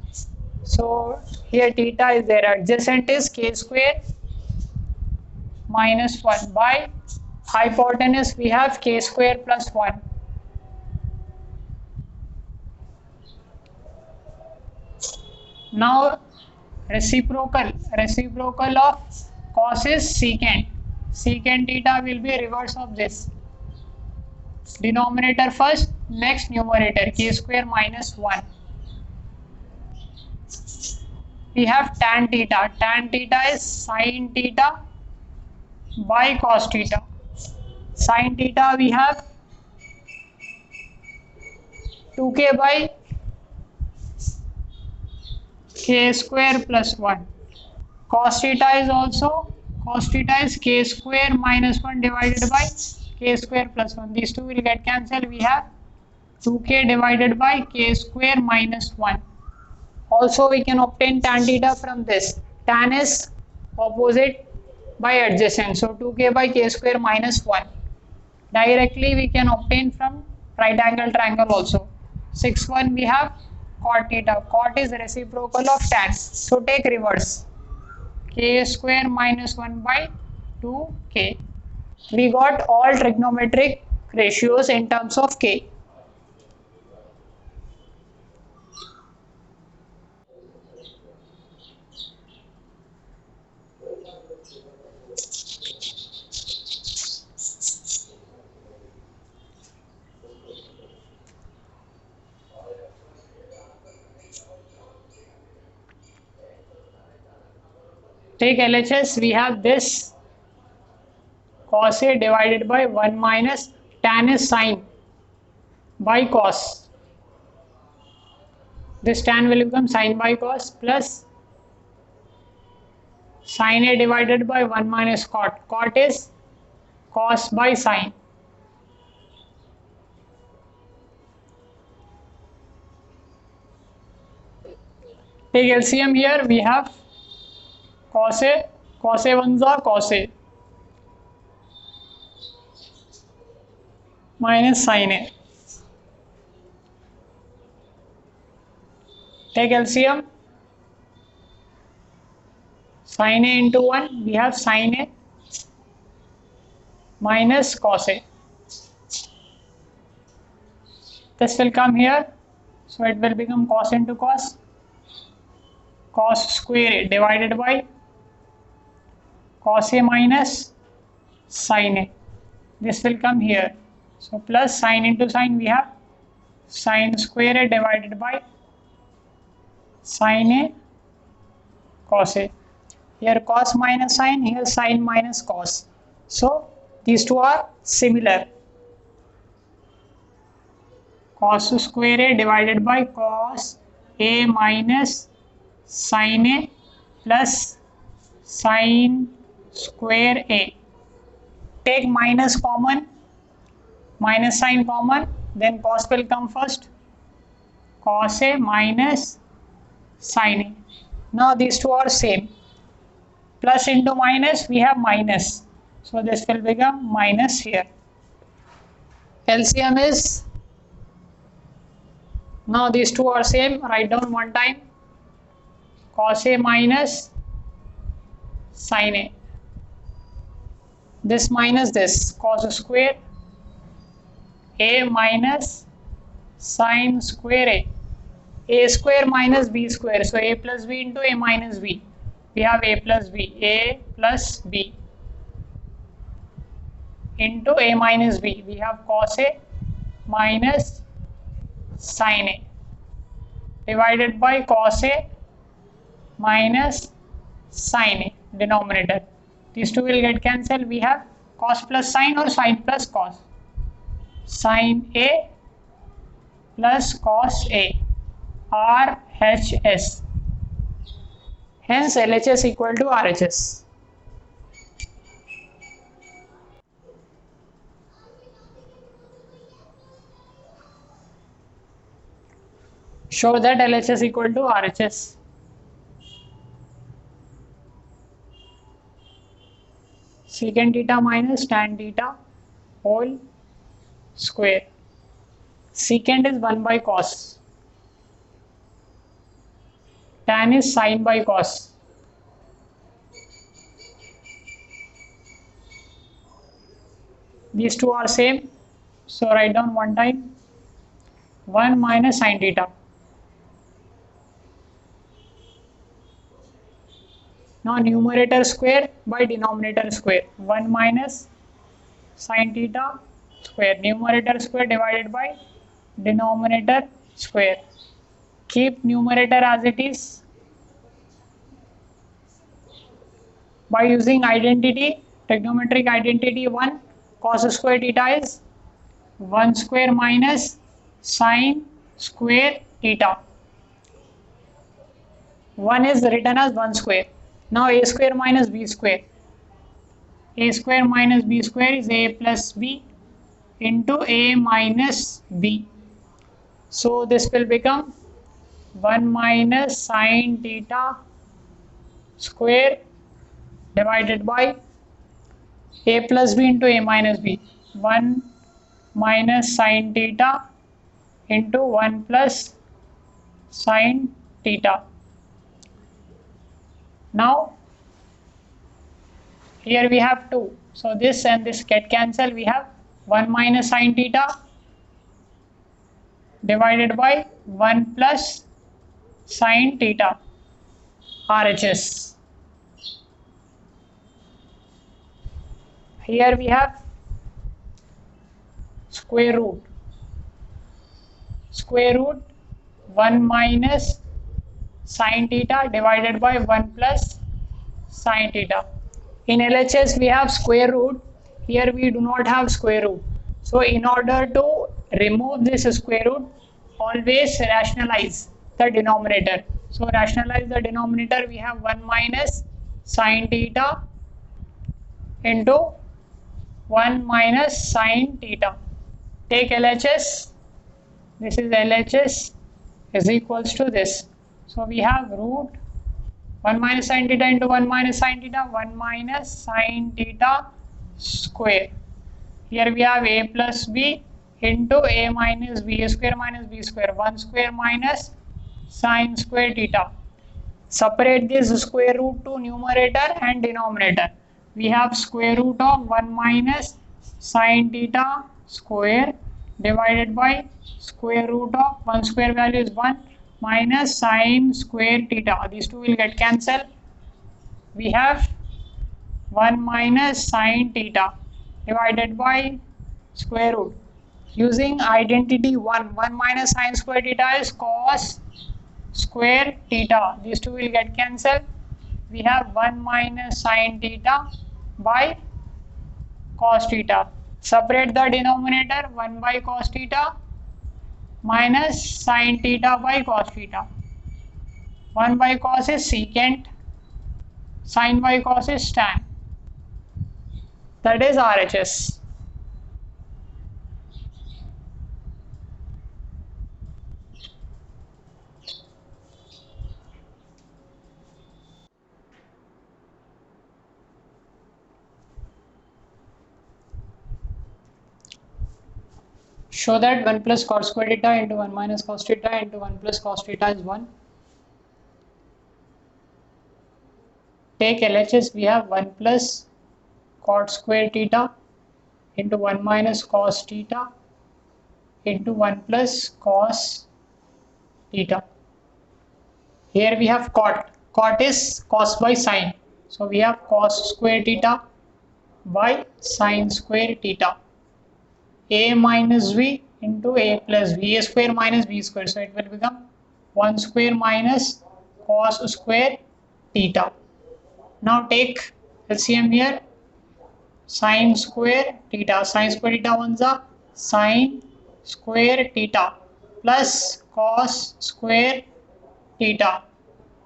So here theta is there, adjacent is k square minus 1 by hypotenuse we have k square plus 1. Now reciprocal of cos is secant. Secant theta will be reverse of this. Denominator first, next numerator k square minus 1. We have tan theta. Tan theta is sin theta by cos theta. Sin theta we have 2k by k square plus 1. Cos theta is k square minus 1 divided by k square plus 1. These two will get cancelled. We have 2k divided by k square minus 1. Also we can obtain tan theta from this. Tan is opposite by adjacent. So 2k by k square minus 1. Directly we can obtain from right angle triangle also. 6-1 we have cot theta. Cot is reciprocal of tan. So take reverse. K square minus 1 by 2k. We got all trigonometric ratios in terms of k. Take LHS, we have this cos A divided by 1 minus tan is sine by cos. This tan will become sine by cos plus sin A divided by 1 minus cot. Cot is cos by sine. Take LCM here, we have cos A 1 are cos A minus sin A. Take LCM, sin A into 1, we have sin A minus cos A. This will come here, so it will become cos into cos, cos square A divided by cos A minus sin A. This will come here. So plus sin into sin, we have sin square A divided by sin A cos A. Here cos minus sin, here sin minus cos. So these two are similar. Cos square A divided by cos A minus sin A plus sin square A. Take minus common, minus sign common, then cos will come first. Cos A minus sin A. Now these two are same. Plus into minus, we have minus. So this will become minus here. LCM is, now these two are same. Write down one time. Cos A minus sin A. This minus this, cos square A minus sin square A. A square minus B square. So A plus B into A minus B. We have A plus B. A plus B into A minus B. We have cos A minus sin A divided by cos A minus sin A denominator. These two will get cancelled. We have cos plus sin or sin plus cos. Sin A plus cos A, RHS. Hence LHS equal to RHS. Show that LHS equal to RHS. Secant theta minus tan theta whole square. Secant is 1 by cos. Tan is sin by cos. These two are same. So write down one time. 1 minus sin theta. Now numerator square by denominator square. 1 minus sin theta square. Numerator square divided by denominator square. Keep numerator as it is. By using identity, trigonometric identity 1, cos square theta is 1 square minus sin square theta. 1 is written as 1 square. Now a square minus b square. A square minus b square is a plus b into a minus b. So this will become 1 minus sin theta square divided by a plus b into a minus b. 1 minus sin theta into 1 plus sin theta. Now here we have 2. So this and this get cancelled. We have 1 minus sin theta divided by 1 plus sin theta RHS. Here we have square root. Square root 1 minus sin theta divided by 1 plus sin theta. In LHS we have square root. Here we do not have square root. So in order to remove this square root, always rationalize the denominator. So rationalize the denominator. We have 1 minus sin theta into 1 minus sin theta. Take LHS. This is LHS is equals to this. So we have root 1 minus sin theta into 1 minus sin theta, 1 minus sin theta square. Here we have a plus b into a minus b square minus b square. 1 square minus sin square theta. Separate this square root to numerator and denominator. We have square root of 1 minus sin theta square divided by square root of 1 square value is 1 minus sin square theta. These two will get cancelled. We have 1 minus sin theta divided by square root. Using identity 1 minus sin square theta is cos square theta. These two will get cancelled. We have 1 minus sin theta by cos theta. Separate the denominator. 1 by cos theta minus sin theta by cos theta. 1 by cos is secant, sin by cos is tan. That is RHS. Show that 1 plus cos square theta into 1 minus cos theta into 1 plus cos theta is 1. Take LHS. We have 1 plus cot square theta into 1 minus cos theta into 1 plus cos theta. Here we have cot. Cot is cos by sine. So we have cos square theta by sine square theta. A minus v into a plus v, a square minus b square. So it will become 1 square minus cos square theta. Now take LCM here. Sine square theta. Sine square theta ones are sine square theta plus cos square theta.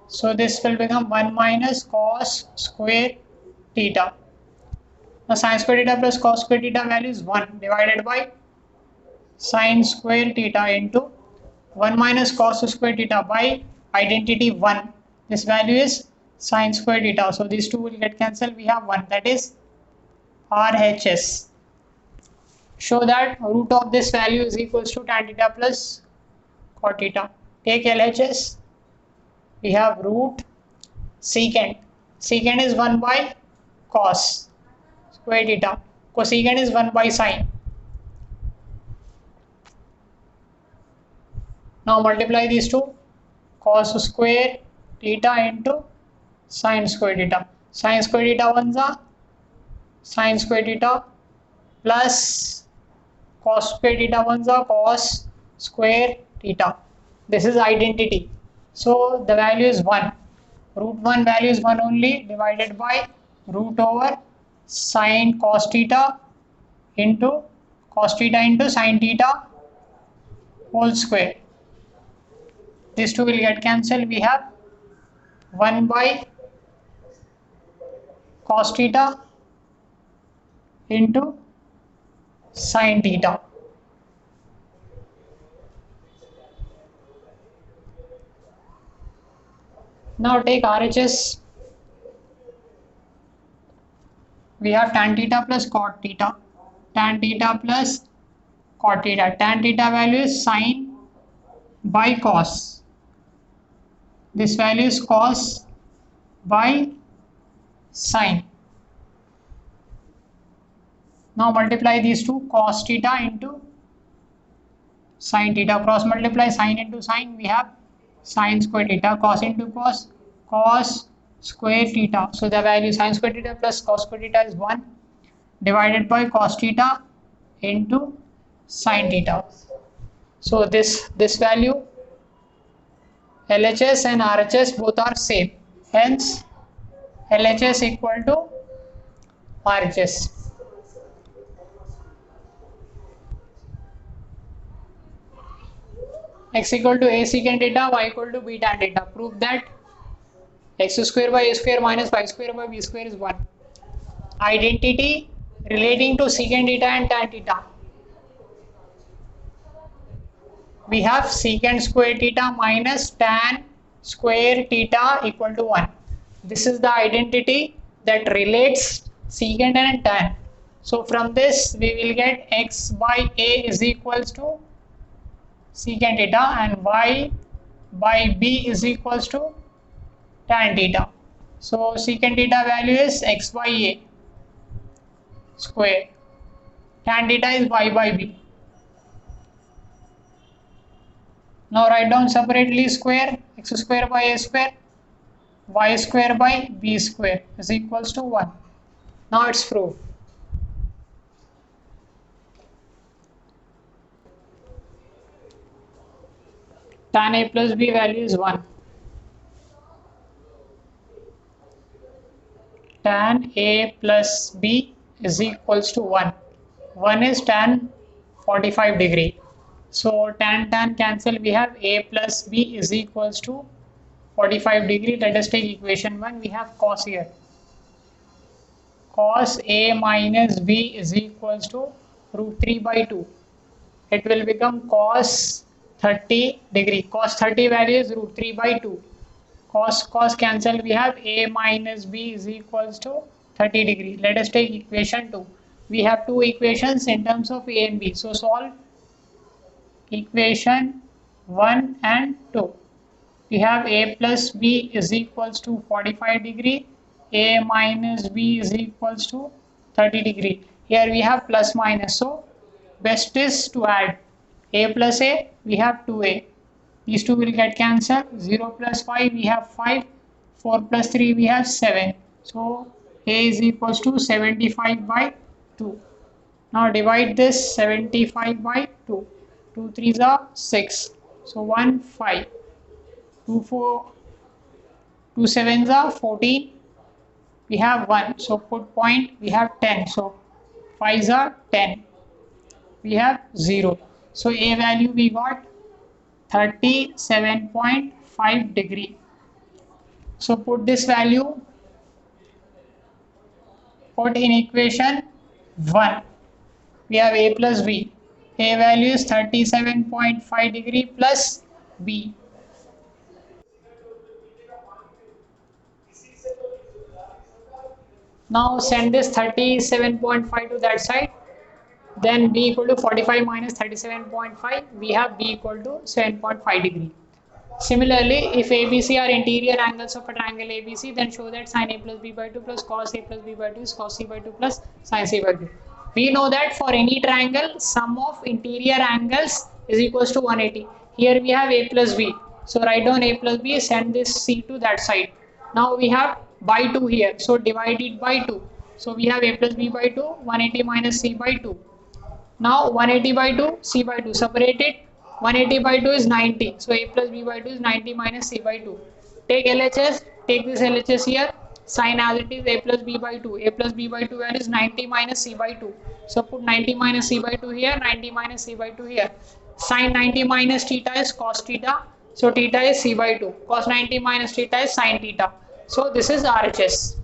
So this will become 1 minus cos square theta. Now sin square theta plus cos square theta value is 1 divided by sin square theta into 1 minus cos square theta by identity 1. This value is sin square theta. So these two will get cancelled. We have 1, that is RHS. Show that root of this value is equals to tan theta plus cot theta. Take LHS. We have root secant. Secant is 1 by cos square theta. Cosecant is 1 by sine. Now multiply these two. Cos square theta into sin square theta. Sin square theta 1 is sin square theta plus cos square theta 1 is cos square theta. This is identity. So the value is 1. Root 1 value is 1 only, divided by root over sin cos theta into sin theta whole square. These two will get cancelled. We have 1 by cos theta into sin theta. Now take RHS. We have tan theta plus cot theta. Tan theta plus cot theta. Tan theta value is sin by cos. This value is cos by sin. Now multiply these two, cos theta into sin theta. Cross multiply sin into sin. We have sin square theta. Cos into cos, cos square theta. So the value sin square theta plus cos square theta is 1, divided by cos theta into sin theta. So this value, LHS and RHS both are same. Hence LHS equal to RHS. X equal to a secant theta, y equal to b tan theta. Prove that x square by a square minus y square by b square is 1. Identity relating to secant theta and tan theta. We have secant square theta minus tan square theta equal to 1. This is the identity that relates secant and tan. So from this we will get x by a is equals to secant theta and y by b is equals to tan theta. So secant theta value is x by a square. Tan theta is y by b. Now write down separately square. X square by a square, y square by b square is equals to 1. Now it's proved. Tan a plus b value is 1. Tan a plus b is equals to 1. 1 is tan 45 degree. So tan cancel. We have a plus b is equals to 45 degree. Let us take equation 1. We have cos here. Cos a minus b is equals to root 3 by 2. It will become cos 30 degree. Cos 30 value is root 3 by 2. Cos cancel. We have a minus b is equals to 30 degree. Let us take equation 2. We have two equations in terms of a and b. So solve equation 1 and 2. We have a plus b is equals to 45 degree. A minus b is equals to 30 degree. Here we have plus minus. So best is to add a plus a. We have 2a. These two will get cancelled. 0 plus 5 we have 5. 4 plus 3 we have 7. So a is equals to 75 by 2. Now divide this 75 by 2. 2 3s are 6. So 1 5. 2 4. 2 7s are 14. We have 1. So put point. We have 10. So 5s are 10. We have 0. So a value we got 37.5 degree. So put this value. Put in equation 1. We have a plus b. A value is 37.5 degree plus B. Now send this 37.5 to that side. Then B equal to 45 minus 37.5. We have B equal to 7.5 degree. Similarly, if ABC are interior angles of a triangle ABC, then show that sin A plus B by 2 plus cos A plus B by 2 is cos C by 2 plus sin C by 2. We know that for any triangle, sum of interior angles is equals to 180. Here we have A plus B. So write down A plus B, send this C to that side. Now we have by 2 here. So divide it by 2. So we have A plus B by 2, 180 minus C by 2. Now 180 by 2, C by 2. Separate it. 180 by 2 is 90. So A plus B by 2 is 90 minus C by 2. Take LHS. Take this LHS here. Sign as it is A plus B by 2. A plus B by 2 value is 90 minus C by 2. So put 90 minus C by 2 here. 90 minus C by 2 here. Sin 90 minus theta is cos theta. So theta is C by 2. Cos 90 minus theta is sin theta. So this is RHS.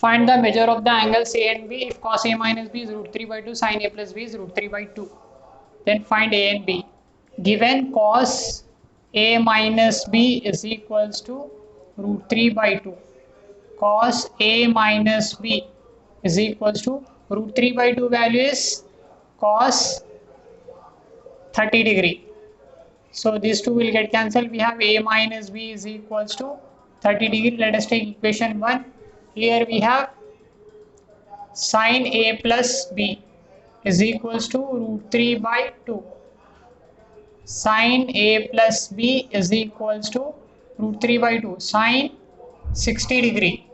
Find the measure of the angles A and B if cos A minus B is root 3 by 2, sin A plus B is root 3 by 2. Then find A and B. Given cos A minus B is equals to root 3 by 2. Cos A minus B is equals to root 3 by 2 value is cos 30 degree. So these two will get cancelled. We have A minus B is equals to 30 degree. Let us take equation 1. Here we have sin A plus B is equals to root 3 by 2. Sin A plus B is equals to root 3 by 2. Sin 60 degree.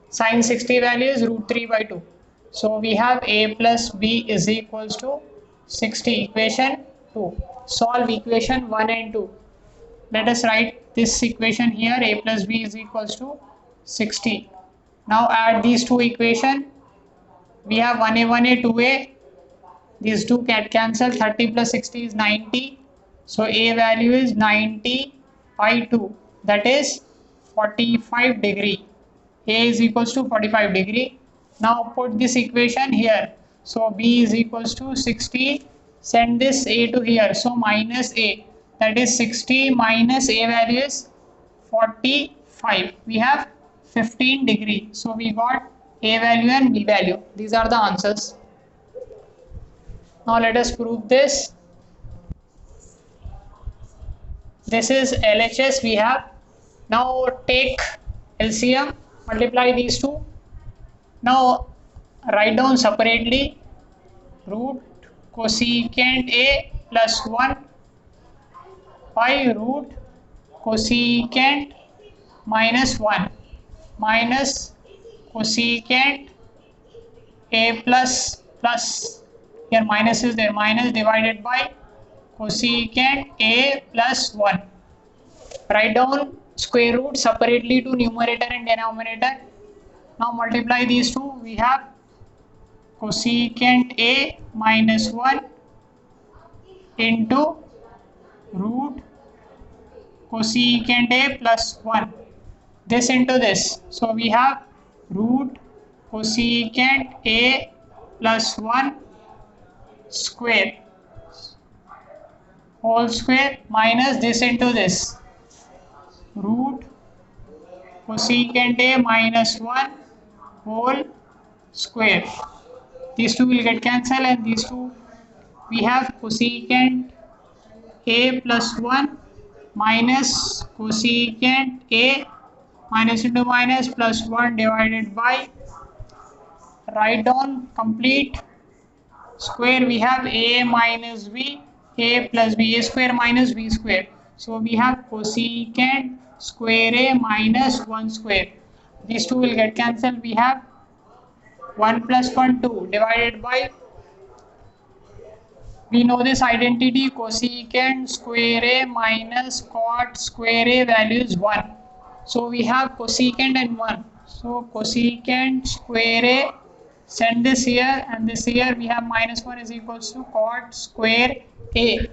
Sin 60 value is root 3 by 2. So we have A plus B is equals to 60. Equation 2. Solve equation 1 and 2. Let us write this equation here. A plus B is equals to 60. Now add these two equations. We have 1A, 1A, 2A. These two can cancel. 30 plus 60 is 90. So A value is 90 by 2. That is 45 degree. A is equals to 45 degree. Now put this equation here. So B is equals to 60. Send this A to here. So minus A. That is 60 minus A value is 45. We have 15 degree. So we got A value and B value. These are the answers. Now let us prove this. This is LHS we have. Now take LCM, multiply these two. Now write down separately root cosecant A plus 1 by root cosecant minus 1 minus cosecant A plus here minus is there, minus divided by cosecant A plus 1. Write down square root separately to numerator and denominator. Now multiply these two. We have cosecant A minus 1 into root cosecant A plus 1. This into this. So we have root cosecant A plus 1 square whole square minus this into this. Root cosecant A minus 1 whole square. These two will get cancelled and these two we have cosecant A plus 1 minus cosecant A minus into minus plus 1 divided by, write down complete square. We have A minus B, A plus B, A square minus B square. So we have cosecant square A minus 1 square. These two will get cancelled. We have 1 plus 1 2 divided by, we know this identity, cosecant square A minus cot square A value is 1. So we have cosecant and 1. So cosecant square A Send this here and this here. We have minus 1 is equals to cot square A.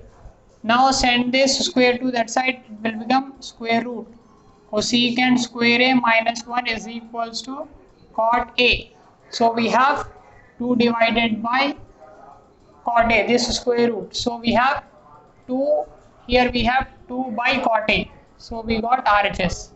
Now send this square to that side, it will become square root. Cosecant square A minus 1 is equals to cot A. So we have 2 divided by cot A, this square root. So we have 2, here we have 2 by cot A. So we got RHS.